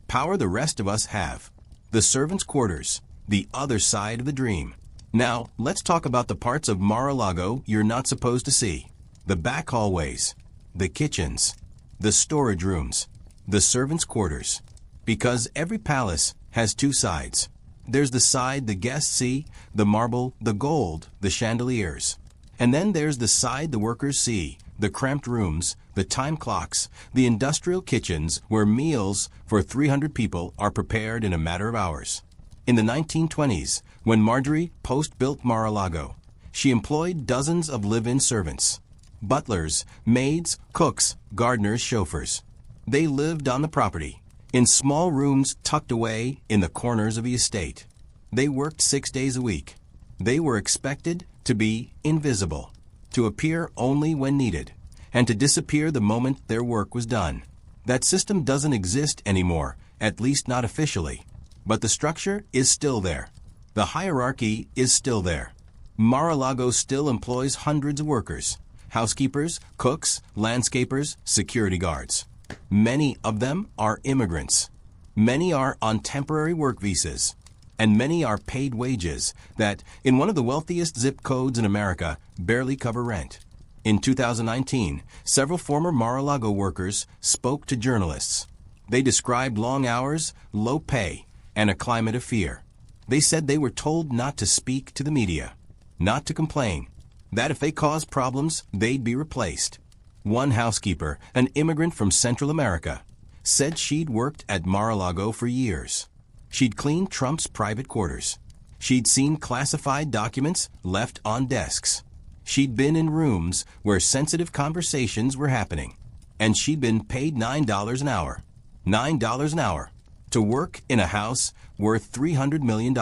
power the rest of us have. The servants' quarters, the other side of the dream. Now, let's talk about the parts of Mar-a-Lago you're not supposed to see. The back hallways, the kitchens, the storage rooms, the servants' quarters. Because every palace has two sides. There's the side the guests see, the marble, the gold, the chandeliers. And then there's the side the workers see, the cramped rooms, the time clocks, the industrial kitchens where meals for 300 people are prepared in a matter of hours. In the 1920s, when Marjorie Post built Mar-a-Lago, she employed dozens of live-in servants, butlers, maids, cooks, gardeners, chauffeurs. They lived on the property, in small rooms tucked away in the corners of the estate. They worked 6 days a week. They were expected to be invisible, to appear only when needed, and to disappear the moment their work was done. That system doesn't exist anymore, at least not officially. But the structure is still there. The hierarchy is still there. Mar-a-Lago still employs hundreds of workers: housekeepers, cooks, landscapers, security guards. Many of them are immigrants. Many are on temporary work visas. And many are paid wages that, in one of the wealthiest zip codes in America, barely cover rent. In 2019, several former Mar-a-Lago workers spoke to journalists. They described long hours, low pay, and a climate of fear. They said they were told not to speak to the media, not to complain, that if they caused problems, they'd be replaced. One housekeeper, an immigrant from Central America, said she'd worked at Mar-a-Lago for years. She'd cleaned Trump's private quarters. She'd seen classified documents left on desks. She'd been in rooms where sensitive conversations were happening. And she'd been paid $9 an hour. $9 an hour to work in a house worth $300 million.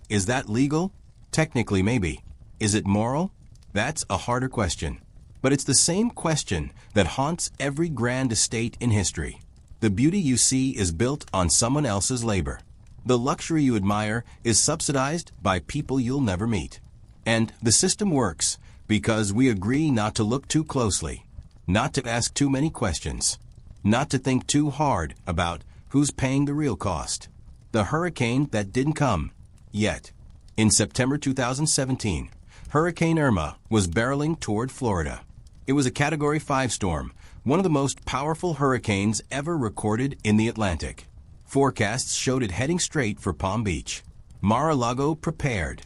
Is that legal? Technically, maybe. Is it moral? That's a harder question. But it's the same question that haunts every grand estate in history. The beauty you see is built on someone else's labor. The luxury you admire is subsidized by people you'll never meet. And the system works because we agree not to look too closely, not to ask too many questions, not to think too hard about who's paying the real cost. The hurricane that didn't come yet. In September 2017, Hurricane Irma was barreling toward Florida. It was a Category 5 storm, one of the most powerful hurricanes ever recorded in the Atlantic. Forecasts showed it heading straight for Palm Beach. Mar-a-Lago prepared.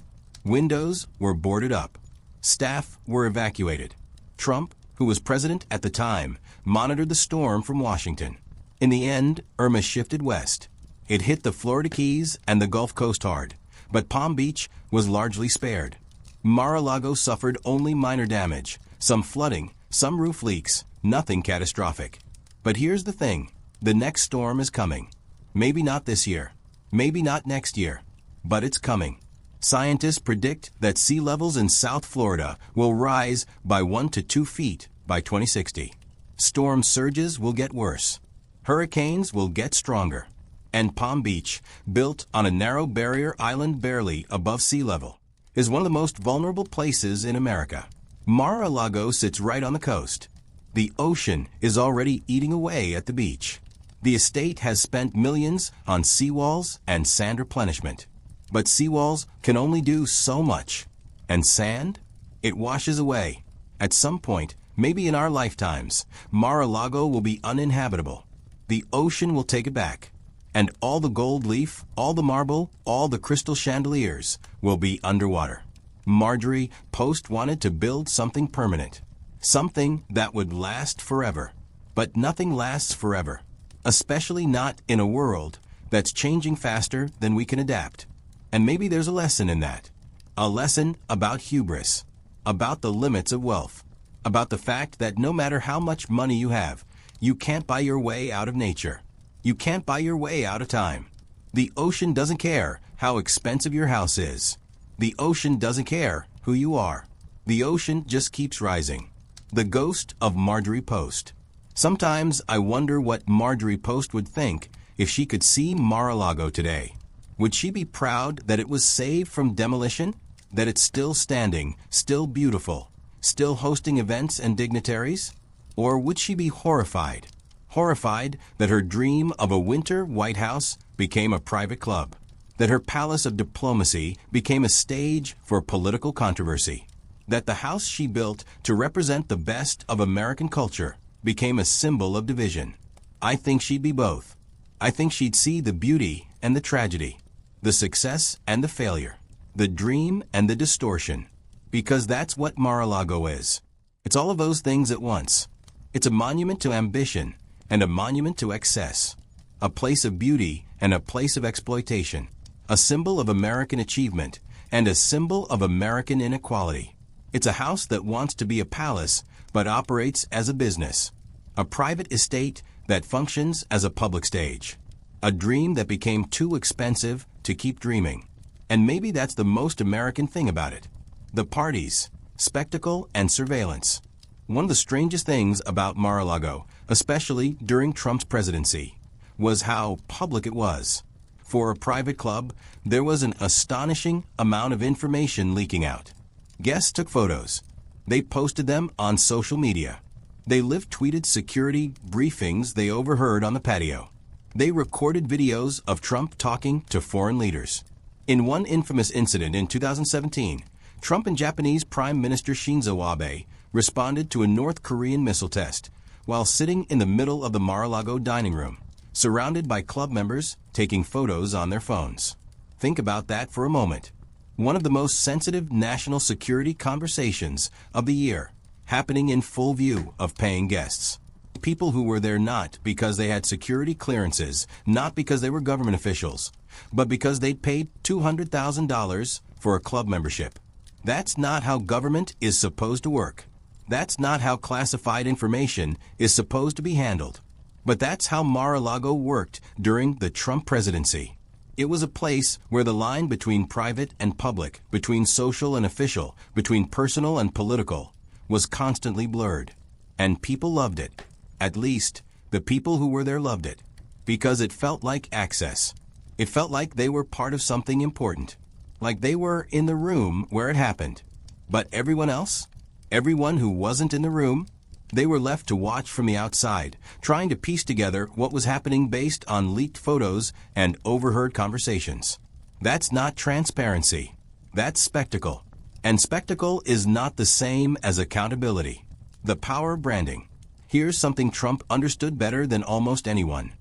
Windows were boarded up. Staff were evacuated. Trump, who was president at the time, monitored the storm from Washington. In the end, Irma shifted west. It hit the Florida Keys and the Gulf Coast hard, but Palm Beach was largely spared. Mar-a-Lago suffered only minor damage, some flooding, some roof leaks, nothing catastrophic. But here's the thing, the next storm is coming. Maybe not this year, maybe not next year, but it's coming. Scientists predict that sea levels in South Florida will rise by 1 to 2 feet by 2060. Storm surges will get worse. Hurricanes will get stronger. And Palm Beach, built on a narrow barrier island barely above sea level, is one of the most vulnerable places in America. Mar-a-Lago sits right on the coast. The ocean is already eating away at the beach. The estate has spent millions on seawalls and sand replenishment. But seawalls can only do so much. And sand? It washes away. At some point, maybe in our lifetimes, Mar-a-Lago will be uninhabitable. The ocean will take it back. And all the gold leaf, all the marble, all the crystal chandeliers will be underwater. Marjorie Post wanted to build something permanent. Something that would last forever. But nothing lasts forever. Especially not in a world that's changing faster than we can adapt. And maybe there's a lesson in that. A lesson about hubris, about the limits of wealth, about the fact that no matter how much money you have, you can't buy your way out of nature. You can't buy your way out of time. The ocean doesn't care how expensive your house is. The ocean doesn't care who you are. The ocean just keeps rising. The ghost of Marjorie Post. Sometimes I wonder what Marjorie Post would think if she could see Mar-a-Lago today. Would she be proud that it was saved from demolition? That it's still standing, still beautiful, still hosting events and dignitaries? Or would she be horrified? Horrified that her dream of a winter White House became a private club, that her palace of diplomacy became a stage for political controversy, that the house she built to represent the best of American culture became a symbol of division. I think she'd be both. I think she'd see the beauty and the tragedy, the success and the failure, the dream and the distortion, because that's what Mar-a-Lago is. It's all of those things at once. It's a monument to ambition and a monument to excess, a place of beauty and a place of exploitation, a symbol of American achievement and a symbol of American inequality. It's a house that wants to be a palace but operates as a business, a private estate that functions as a public stage, a dream that became too expensive to keep dreaming. And maybe that's the most American thing about it. The parties, spectacle, and surveillance. One of the strangest things about Mar-a-Lago, especially during Trump's presidency, was how public it was. For a private club, there was an astonishing amount of information leaking out. Guests took photos. They posted them on social media. They live-tweeted security briefings they overheard on the patio. They recorded videos of Trump talking to foreign leaders. In one infamous incident in 2017, Trump and Japanese Prime Minister Shinzo Abe responded to a North Korean missile test while sitting in the middle of the Mar-a-Lago dining room, surrounded by club members taking photos on their phones. Think about that for a moment. One of the most sensitive national security conversations of the year, happening in full view of paying guests. People who were there not because they had security clearances, not because they were government officials, but because they'd paid $200,000 for a club membership. That's not how government is supposed to work. That's not how classified information is supposed to be handled. But that's how Mar-a-Lago worked during the Trump presidency. It was a place where the line between private and public, between social and official, between personal and political, was constantly blurred. And people loved it. At least, the people who were there loved it. Because it felt like access. It felt like they were part of something important. Like they were in the room where it happened. But everyone else? Everyone who wasn't in the room? They were left to watch from the outside, trying to piece together what was happening based on leaked photos and overheard conversations. That's not transparency. That's spectacle. And spectacle is not the same as accountability. The power of branding. Here's something Trump understood better than almost anyone.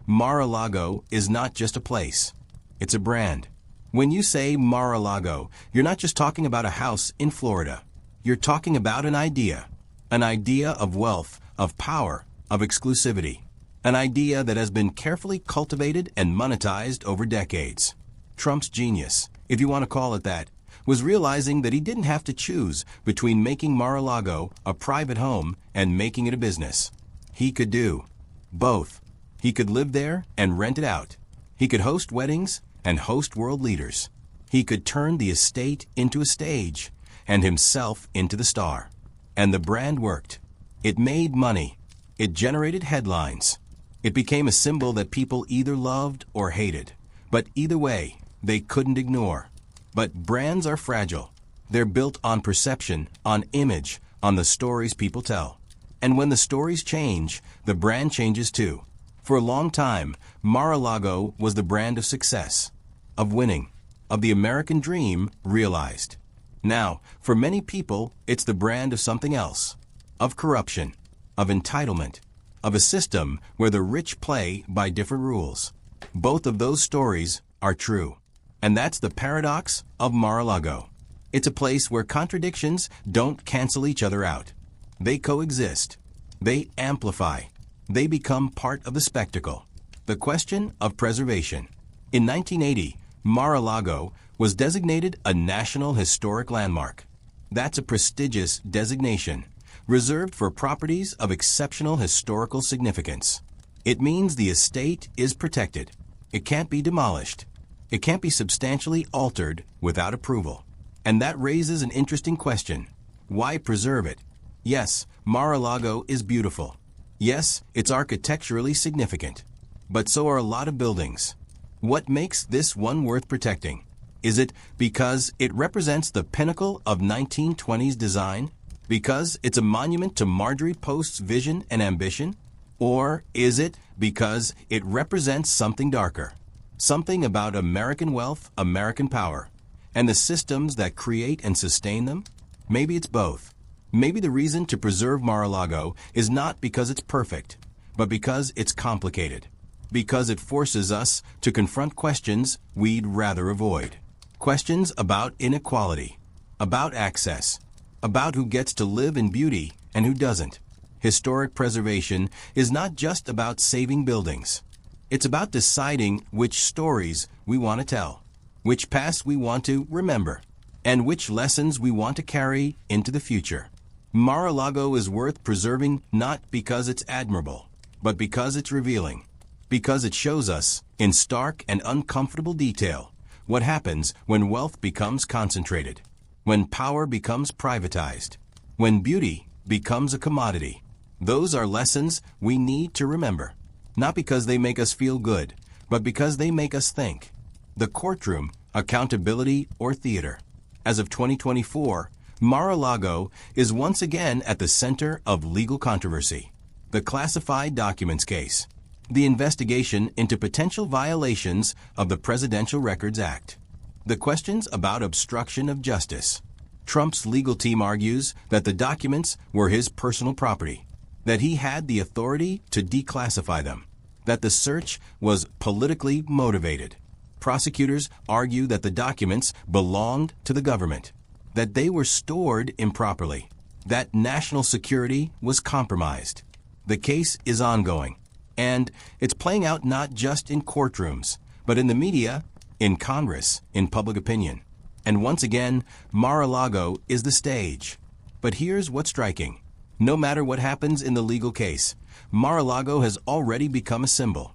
Mar-a-Lago is not just a place. It's a brand. When you say Mar-a-Lago, you're not just talking about a house in Florida. You're talking about an idea of wealth, of power, of exclusivity, an idea that has been carefully cultivated and monetized over decades. Trump's genius, if you want to call it that, was realizing that he didn't have to choose between making Mar-a-Lago a private home and making it a business. He could do both. He could live there and rent it out. He could host weddings and host world leaders. He could turn the estate into a stage and himself into the star. And the brand worked. It made money. It generated headlines. It became a symbol that people either loved or hated. But either way, they couldn't ignore. But brands are fragile. They're built on perception, on image, on the stories people tell. And when the stories change, the brand changes too. For a long time, Mar-a-Lago was the brand of success, of winning, of the American dream realized. Now, for many people, it's the brand of something else, of corruption, of entitlement, of a system where the rich play by different rules. Both of those stories are true. And that's the paradox of Mar-a-Lago. It's a place where contradictions don't cancel each other out. They coexist. They amplify. They become part of the spectacle. The question of preservation. In 1980, Mar-a-Lago was designated a National Historic Landmark. That's a prestigious designation, reserved for properties of exceptional historical significance. It means the estate is protected. It can't be demolished. It can't be substantially altered without approval. And that raises an interesting question. Why preserve it? Yes, Mar-a-Lago is beautiful. Yes, it's architecturally significant. But so are a lot of buildings. What makes this one worth protecting? Is it because it represents the pinnacle of 1920s design? Because it's a monument to Marjorie Post's vision and ambition? Or is it because it represents something darker? Something about American wealth, American power, and the systems that create and sustain them? Maybe it's both. Maybe the reason to preserve Mar-a-Lago is not because it's perfect, but because it's complicated. Because it forces us to confront questions we'd rather avoid. Questions about inequality, about access, about who gets to live in beauty and who doesn't. Historic preservation is not just about saving buildings. It's about deciding which stories we want to tell, which past we want to remember, and which lessons we want to carry into the future. Mar-a-Lago is worth preserving not because it's admirable, but because it's revealing, because it shows us, in stark and uncomfortable detail, what happens when wealth becomes concentrated, when power becomes privatized, when beauty becomes a commodity. Those are lessons we need to remember, not because they make us feel good, but because they make us think. The courtroom, accountability, or theater. As of 2024, Mar-a-Lago is once again at the center of legal controversy. The classified documents case. The investigation into potential violations of the Presidential Records Act. The questions about obstruction of justice. Trump's legal team argues that the documents were his personal property, that he had the authority to declassify them, that the search was politically motivated. Prosecutors argue that the documents belonged to the government, that they were stored improperly, that national security was compromised. The case is ongoing, and it's playing out not just in courtrooms, but in the media, in Congress, in public opinion. And once again, Mar-a-Lago is the stage. But here's what's striking. No matter what happens in the legal case, Mar-a-Lago has already become a symbol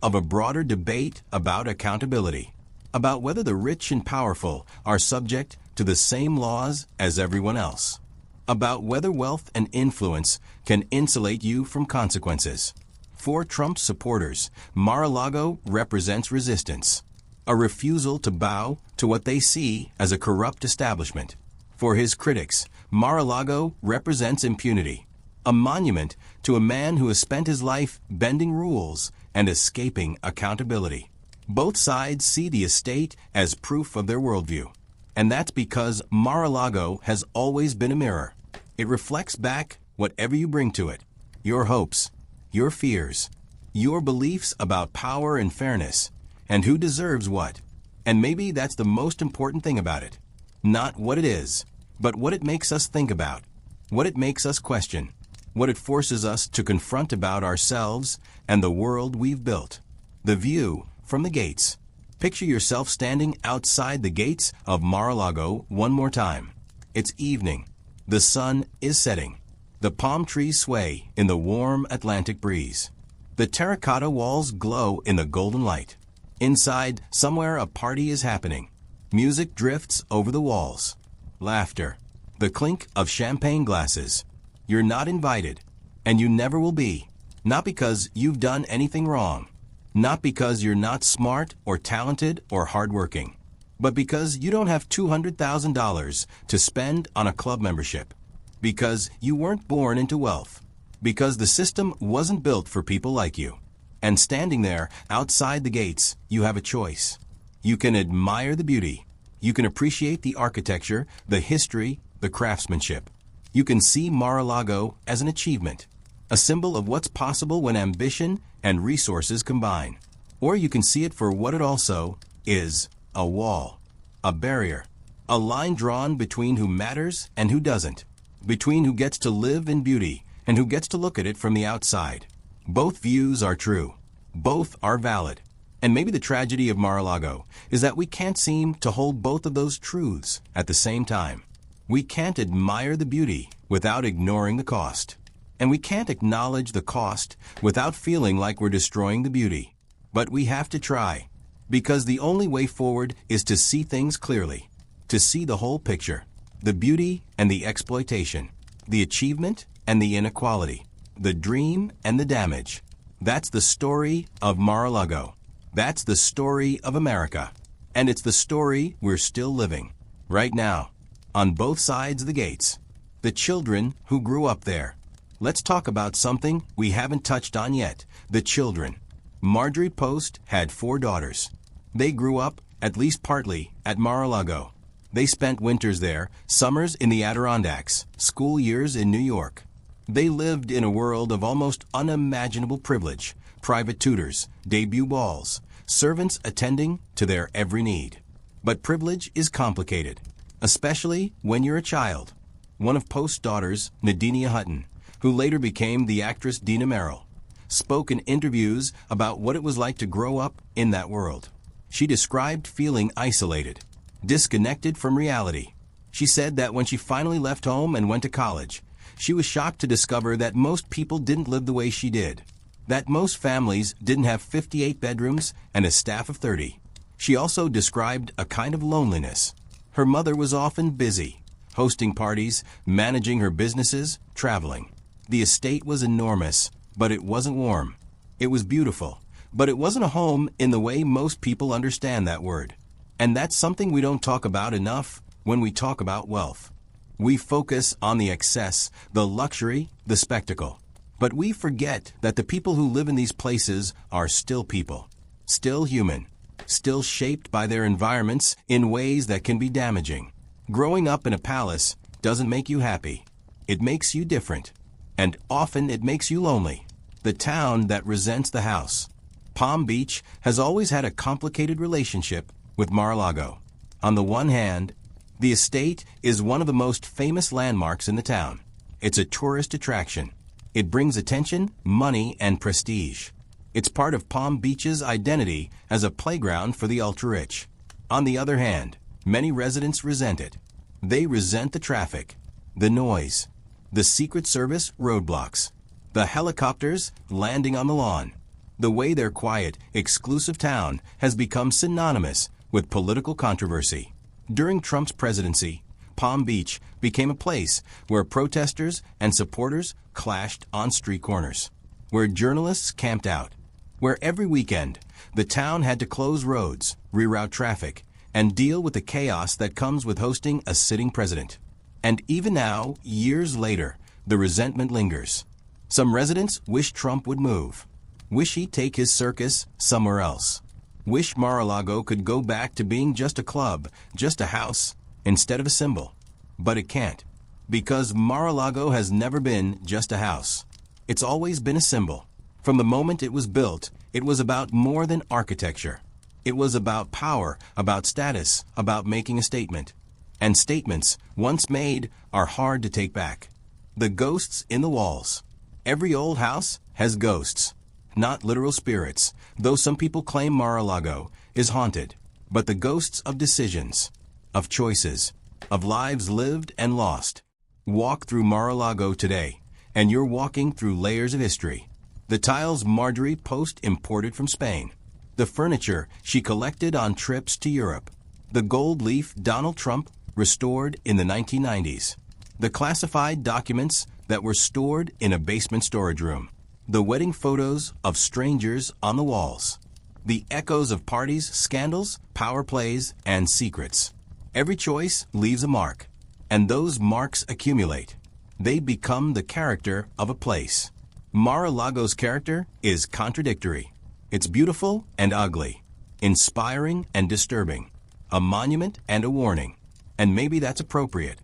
of a broader debate about accountability, about whether the rich and powerful are subject to the same laws as everyone else, about whether wealth and influence can insulate you from consequences. For Trump's supporters, Mar-a-Lago represents resistance, a refusal to bow to what they see as a corrupt establishment. For his critics, Mar-a-Lago represents impunity, a monument to a man who has spent his life bending rules and escaping accountability. Both sides see the estate as proof of their worldview. And that's because Mar-a-Lago has always been a mirror. It reflects back whatever you bring to it, your hopes, your fears, your beliefs about power and fairness, and who deserves what. And maybe that's the most important thing about it. Not what it is, but what it makes us think about, what it makes us question, what it forces us to confront about ourselves and the world we've built. The view from the gates. Picture yourself standing outside the gates of Mar-a-Lago one more time. It's evening. The sun is setting. The palm trees sway in the warm Atlantic breeze. The terracotta walls glow in the golden light. Inside, somewhere a party is happening. Music drifts over the walls. Laughter. The clink of champagne glasses. You're not invited, and you never will be. Not because you've done anything wrong. Not because you're not smart or talented or hardworking. But because you don't have $200,000 to spend on a club membership. Because you weren't born into wealth. Because the system wasn't built for people like you. And standing there, outside the gates, you have a choice. You can admire the beauty. You can appreciate the architecture, the history, the craftsmanship. You can see Mar-a-Lago as an achievement, a symbol of what's possible when ambition and resources combine. Or you can see it for what it also is, a wall, a barrier, a line drawn between who matters and who doesn't, between who gets to live in beauty and who gets to look at it from the outside. Both views are true. Both are valid. And maybe the tragedy of Mar-a-Lago is that we can't seem to hold both of those truths at the same time. We can't admire the beauty without ignoring the cost. And we can't acknowledge the cost without feeling like we're destroying the beauty. But we have to try, because the only way forward is to see things clearly, to see the whole picture, the beauty and the exploitation, the achievement and the inequality, the dream and the damage. That's the story of Mar-a-Lago. That's the story of America. And it's the story we're still living, right now, on both sides of the gates. The children who grew up there. Let's talk about something we haven't touched on yet, the children. Marjorie Post had 4 daughters. They grew up, at least partly, at Mar-a-Lago. They spent winters there, summers in the Adirondacks, school years in New York. They lived in a world of almost unimaginable privilege, private tutors, debut balls, servants attending to their every need. But privilege is complicated, especially when you're a child. One of Post's daughters, Nadinia Hutton, who later became the actress Dina Merrill, spoke in interviews about what it was like to grow up in that world. She described feeling isolated, disconnected from reality. She said that when she finally left home and went to college, she was shocked to discover that most people didn't live the way she did, that most families didn't have 58 bedrooms and a staff of 30. She also described a kind of loneliness. Her mother was often busy, hosting parties, managing her businesses, traveling. The estate was enormous, but it wasn't warm. It was beautiful, but it wasn't a home in the way most people understand that word. And that's something we don't talk about enough when we talk about wealth. We focus on the excess, the luxury, the spectacle. But we forget that the people who live in these places are still people, still human, still shaped by their environments in ways that can be damaging. Growing up in a palace doesn't make you happy. It makes you different. And often it makes you lonely. The town that resents the house. Palm Beach has always had a complicated relationship with Mar-a-Lago. On the one hand, the estate is one of the most famous landmarks in the town. It's a tourist attraction. It brings attention, money, and prestige. It's part of Palm Beach's identity as a playground for the ultra-rich. On the other hand, many residents resent it. They resent the traffic, the noise, the Secret Service roadblocks, the helicopters landing on the lawn. The way their quiet, exclusive town has become synonymous with political controversy. During Trump's presidency, Palm Beach became a place where protesters and supporters clashed on street corners, where journalists camped out, where every weekend the town had to close roads, reroute traffic, and deal with the chaos that comes with hosting a sitting president. And even now, years later, the resentment lingers. Some residents wish Trump would move, wish he'd take his circus somewhere else, wish Mar-a-Lago could go back to being just a club, just a house, instead of a symbol. But it can't, because Mar-a-Lago has never been just a house. It's always been a symbol. From the moment it was built, it was about more than architecture. It was about power, about status, about making a statement. And statements, once made, are hard to take back. The ghosts in the walls. Every old house has ghosts. Not literal spirits, though some people claim Mar-a-Lago is haunted, but the ghosts of decisions, of choices, of lives lived and lost. Walk through Mar-a-Lago today, and you're walking through layers of history. The tiles Marjorie Post imported from Spain. The furniture she collected on trips to Europe. The gold leaf Donald Trump restored in the 1990s. The classified documents that were stored in a basement storage room. The wedding photos of strangers on the walls. The echoes of parties, scandals, power plays, and secrets. Every choice leaves a mark, and those marks accumulate. They become the character of a place. Mar-a-Lago's character is contradictory. It's beautiful and ugly, inspiring and disturbing, a monument and a warning. And maybe that's appropriate,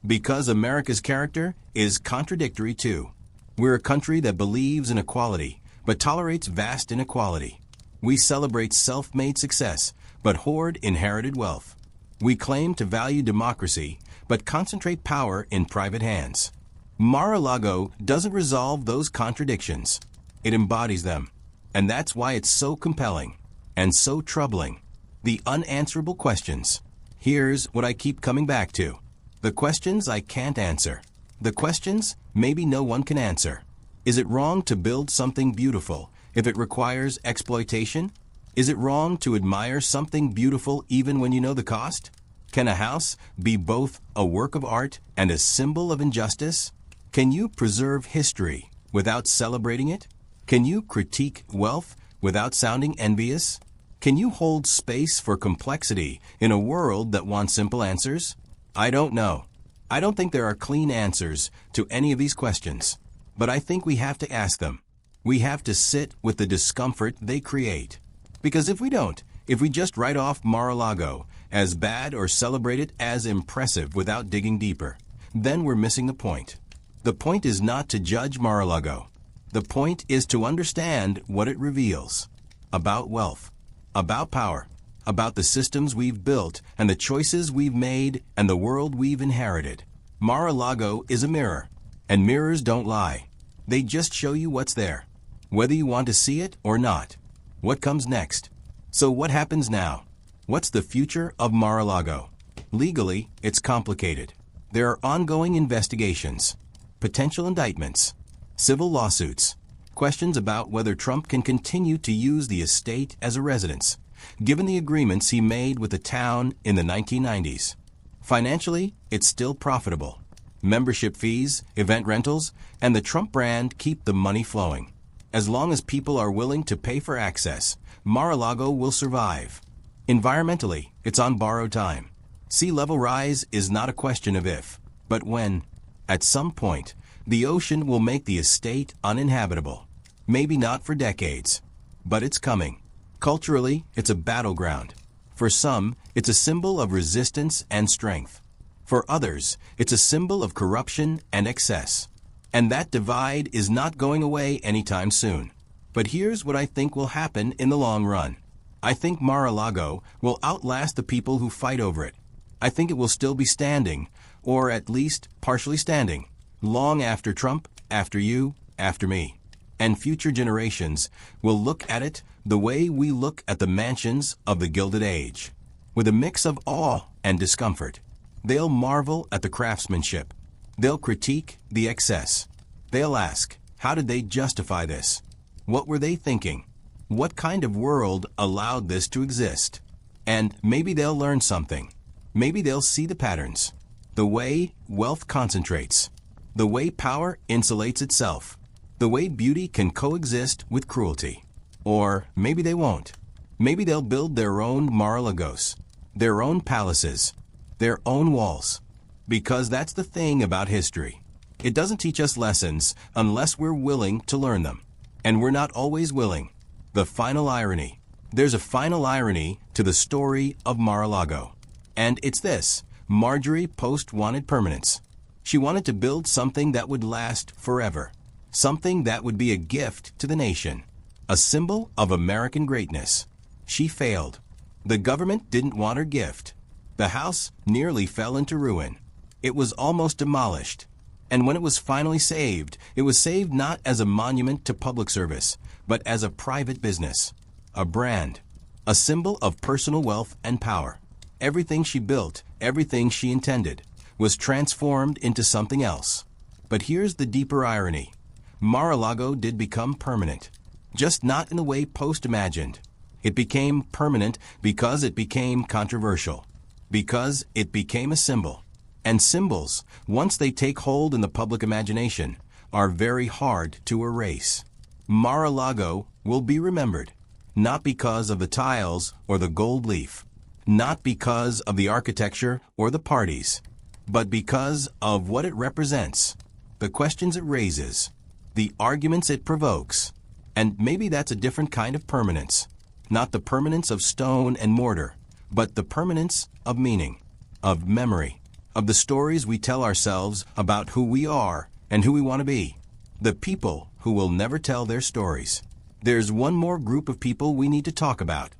because America's character is contradictory too. We're a country that believes in equality, but tolerates vast inequality. We celebrate self-made success, but hoard inherited wealth. We claim to value democracy, but concentrate power in private hands. Mar-a-Lago doesn't resolve those contradictions. It embodies them. And that's why it's so compelling and so troubling. The unanswerable questions. Here's what I keep coming back to. The questions I can't answer. The questions maybe no one can answer. Is it wrong to build something beautiful if it requires exploitation? Is it wrong to admire something beautiful even when you know the cost? Can a house be both a work of art and a symbol of injustice? Can you preserve history without celebrating it? Can you critique wealth without sounding envious? Can you hold space for complexity in a world that wants simple answers? I don't know. I don't think there are clean answers to any of these questions, but I think we have to ask them. We have to sit with the discomfort they create. Because if we don't, if we just write off Mar-a-Lago as bad or celebrate it as impressive without digging deeper, then we're missing the point. The point is not to judge Mar-a-Lago. The point is to understand what it reveals about wealth, about power, about the systems we've built and the choices we've made and the world we've inherited. Mar-a-Lago is a mirror, and mirrors don't lie. They just show you what's there, whether you want to see it or not. What comes next? So what happens now? What's the future of Mar-a-Lago? Legally, it's complicated. There are ongoing investigations, potential indictments, civil lawsuits, questions about whether Trump can continue to use the estate as a residence, given the agreements he made with the town in the 1990s. Financially, it's still profitable. Membership fees, event rentals, and the Trump brand keep the money flowing. As long as people are willing to pay for access, Mar-a-Lago will survive. Environmentally, it's on borrowed time. Sea level rise is not a question of if, but when. At some point, the ocean will make the estate uninhabitable. Maybe not for decades, but it's coming. Culturally, it's a battleground. For some, it's a symbol of resistance and strength. For others, it's a symbol of corruption and excess. And that divide is not going away anytime soon. But here's what I think will happen in the long run. I think Mar-a-Lago will outlast the people who fight over it. I think it will still be standing, or at least partially standing, long after Trump, after you, after me. And future generations will look at it the way we look at the mansions of the Gilded Age, with a mix of awe and discomfort. They'll marvel at the craftsmanship. They'll critique the excess. They'll ask, how did they justify this? What were they thinking? What kind of world allowed this to exist? And maybe they'll learn something. Maybe they'll see the patterns. The way wealth concentrates. The way power insulates itself. The way beauty can coexist with cruelty. Or maybe they won't. Maybe they'll build their own Mar-a-Lagos, their own palaces, their own walls. Because that's the thing about history. It doesn't teach us lessons unless we're willing to learn them. And we're not always willing. The final irony. There's a final irony to the story of Mar-a-Lago. And it's this. Marjorie Post wanted permanence. She wanted to build something that would last forever. Something that would be a gift to the nation. A symbol of American greatness. She failed. The government didn't want her gift. The house nearly fell into ruin. It was almost demolished. And when it was finally saved, it was saved not as a monument to public service, but as a private business, a brand, a symbol of personal wealth and power. Everything she built, everything she intended, was transformed into something else. But here's the deeper irony. Mar-a-Lago did become permanent, just not in the way Post imagined. It became permanent because it became controversial, because it became a symbol. And symbols, once they take hold in the public imagination, are very hard to erase. Mar-a-Lago will be remembered, not because of the tiles or the gold leaf, not because of the architecture or the parties, but because of what it represents, the questions it raises, the arguments it provokes. And maybe that's a different kind of permanence, not the permanence of stone and mortar, but the permanence of meaning, of memory, of the stories we tell ourselves about who we are and who we want to be, the people who will never tell their stories. There's one more group of people we need to talk about,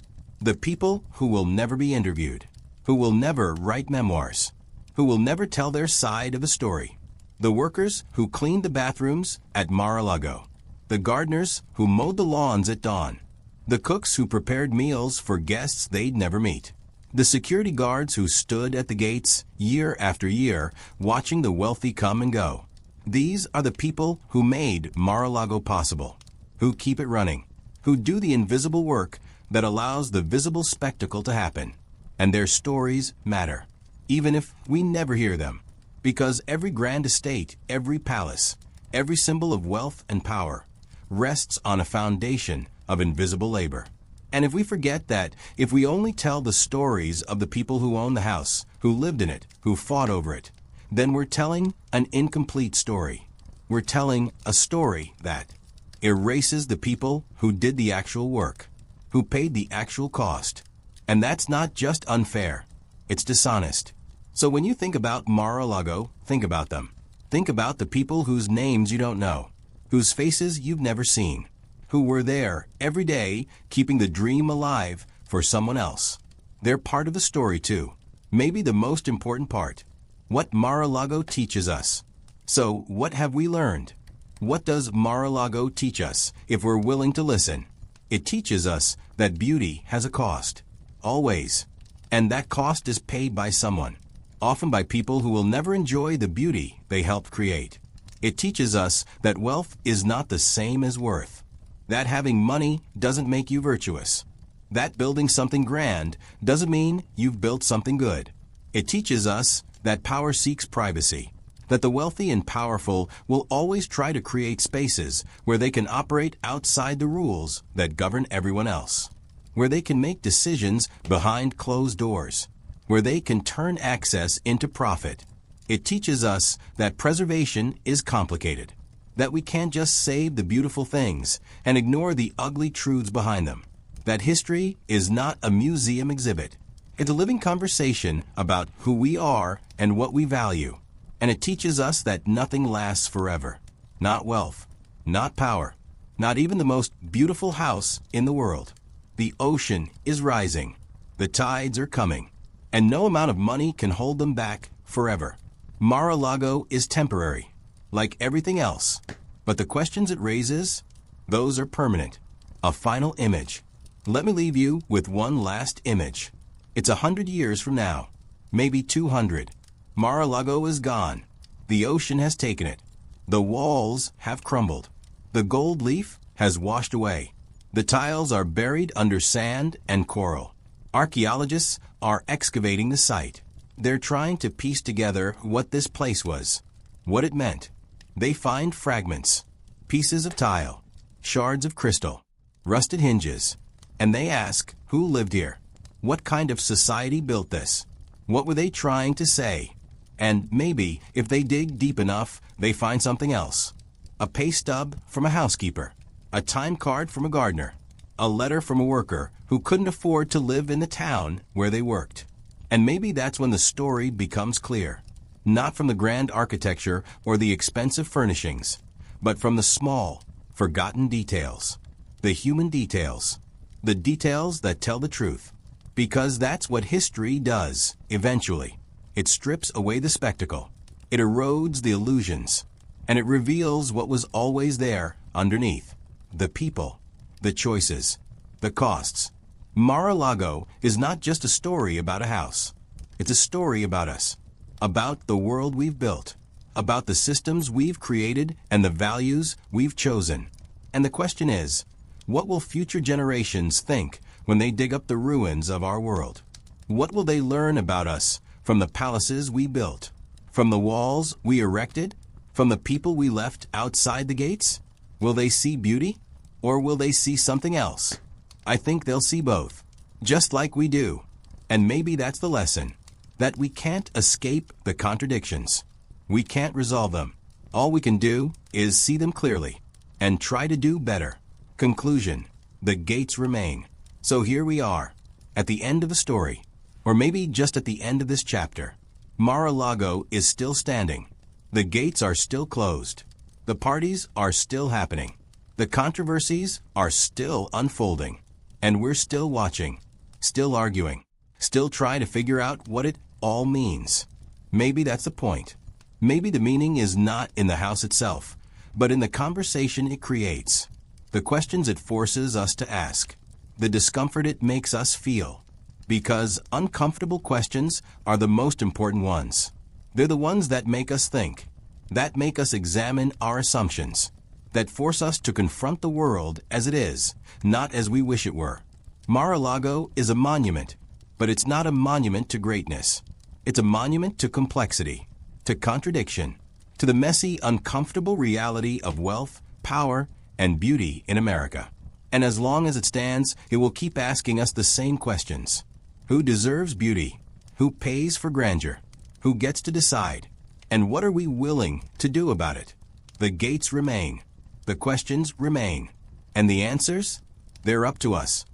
the people who will never be interviewed, who will never write memoirs, who will never tell their side of the story, the workers who cleaned the bathrooms at Mar-a-Lago, the gardeners who mowed the lawns at dawn, the cooks who prepared meals for guests they'd never meet, the security guards who stood at the gates year after year watching the wealthy come and go. These are the people who made Mar-a-Lago possible, who keep it running, who do the invisible work that allows the visible spectacle to happen. And their stories matter, even if we never hear them, because every grand estate, every palace, every symbol of wealth and power rests on a foundation of invisible labor. And if we forget that, if we only tell the stories of the people who own the house, who lived in it, who fought over it, then we're telling an incomplete story. We're telling a story that erases the people who did the actual work, who paid the actual cost. And that's not just unfair, it's dishonest. So when you think about Mar-a-Lago, think about them. Think about the people whose names you don't know, whose faces you've never seen, who were there every day keeping the dream alive for someone else. They're part of the story too, maybe the most important part, what Mar-a-Lago teaches us. So what have we learned? What does Mar-a-Lago teach us if we're willing to listen? It teaches us that beauty has a cost, always, and that cost is paid by someone, often by people who will never enjoy the beauty they helped create. It teaches us that wealth is not the same as worth, that having money doesn't make you virtuous, that building something grand doesn't mean you've built something good. It teaches us that power seeks privacy, that the wealthy and powerful will always try to create spaces where they can operate outside the rules that govern everyone else, where they can make decisions behind closed doors, where they can turn access into profit. It teaches us that preservation is complicated, that we can't just save the beautiful things and ignore the ugly truths behind them, that history is not a museum exhibit. It's a living conversation about who we are and what we value. And it teaches us that nothing lasts forever. Not wealth, not power, not even the most beautiful house in the world. The ocean is rising. The tides are coming. And no amount of money can hold them back forever. Mar-a-Lago is temporary, like everything else. But the questions it raises, those are permanent. A final image. Let me leave you with one last image. It's 100 years from now, maybe 200. Mar-a-Lago is gone. The ocean has taken it. The walls have crumbled. The gold leaf has washed away. The tiles are buried under sand and coral. Archaeologists are excavating the site. They're trying to piece together what this place was, what it meant. They find fragments, pieces of tile, shards of crystal, rusted hinges, and they ask who lived here. What kind of society built this? What were they trying to say? And maybe, if they dig deep enough, they find something else. A pay stub from a housekeeper, a time card from a gardener, a letter from a worker who couldn't afford to live in the town where they worked. And maybe that's when the story becomes clear, not from the grand architecture or the expensive furnishings, but from the small, forgotten details, the human details, the details that tell the truth. Because that's what history does, eventually. It strips away the spectacle. It erodes the illusions. And it reveals what was always there underneath. The people, the choices, the costs. Mar-a-Lago is not just a story about a house. It's a story about us. About the world we've built. About the systems we've created and the values we've chosen. And the question is, what will future generations think when they dig up the ruins of our world? What will they learn about us from the palaces we built? From the walls we erected? From the people we left outside the gates? Will they see beauty? Or will they see something else? I think they'll see both, just like we do. And maybe that's the lesson, that we can't escape the contradictions. We can't resolve them. All we can do is see them clearly and try to do better. Conclusion: the gates remain. So here we are, at the end of the story, or maybe just at the end of this chapter. Mar-a-Lago is still standing. The gates are still closed. The parties are still happening. The controversies are still unfolding. And we're still watching, still arguing, still trying to figure out what it all means. Maybe that's the point. Maybe the meaning is not in the house itself, but in the conversation it creates, the questions it forces us to ask, the discomfort it makes us feel. Because uncomfortable questions are the most important ones. They're the ones that make us think, that make us examine our assumptions, that force us to confront the world as it is, not as we wish it were. Mar-a-Lago is a monument, but it's not a monument to greatness. It's a monument to complexity, to contradiction, to the messy, uncomfortable reality of wealth, power, and beauty in America. And as long as it stands, it will keep asking us the same questions. Who deserves beauty? Who pays for grandeur? Who gets to decide? And what are we willing to do about it? The gates remain. The questions remain. And the answers? They're up to us.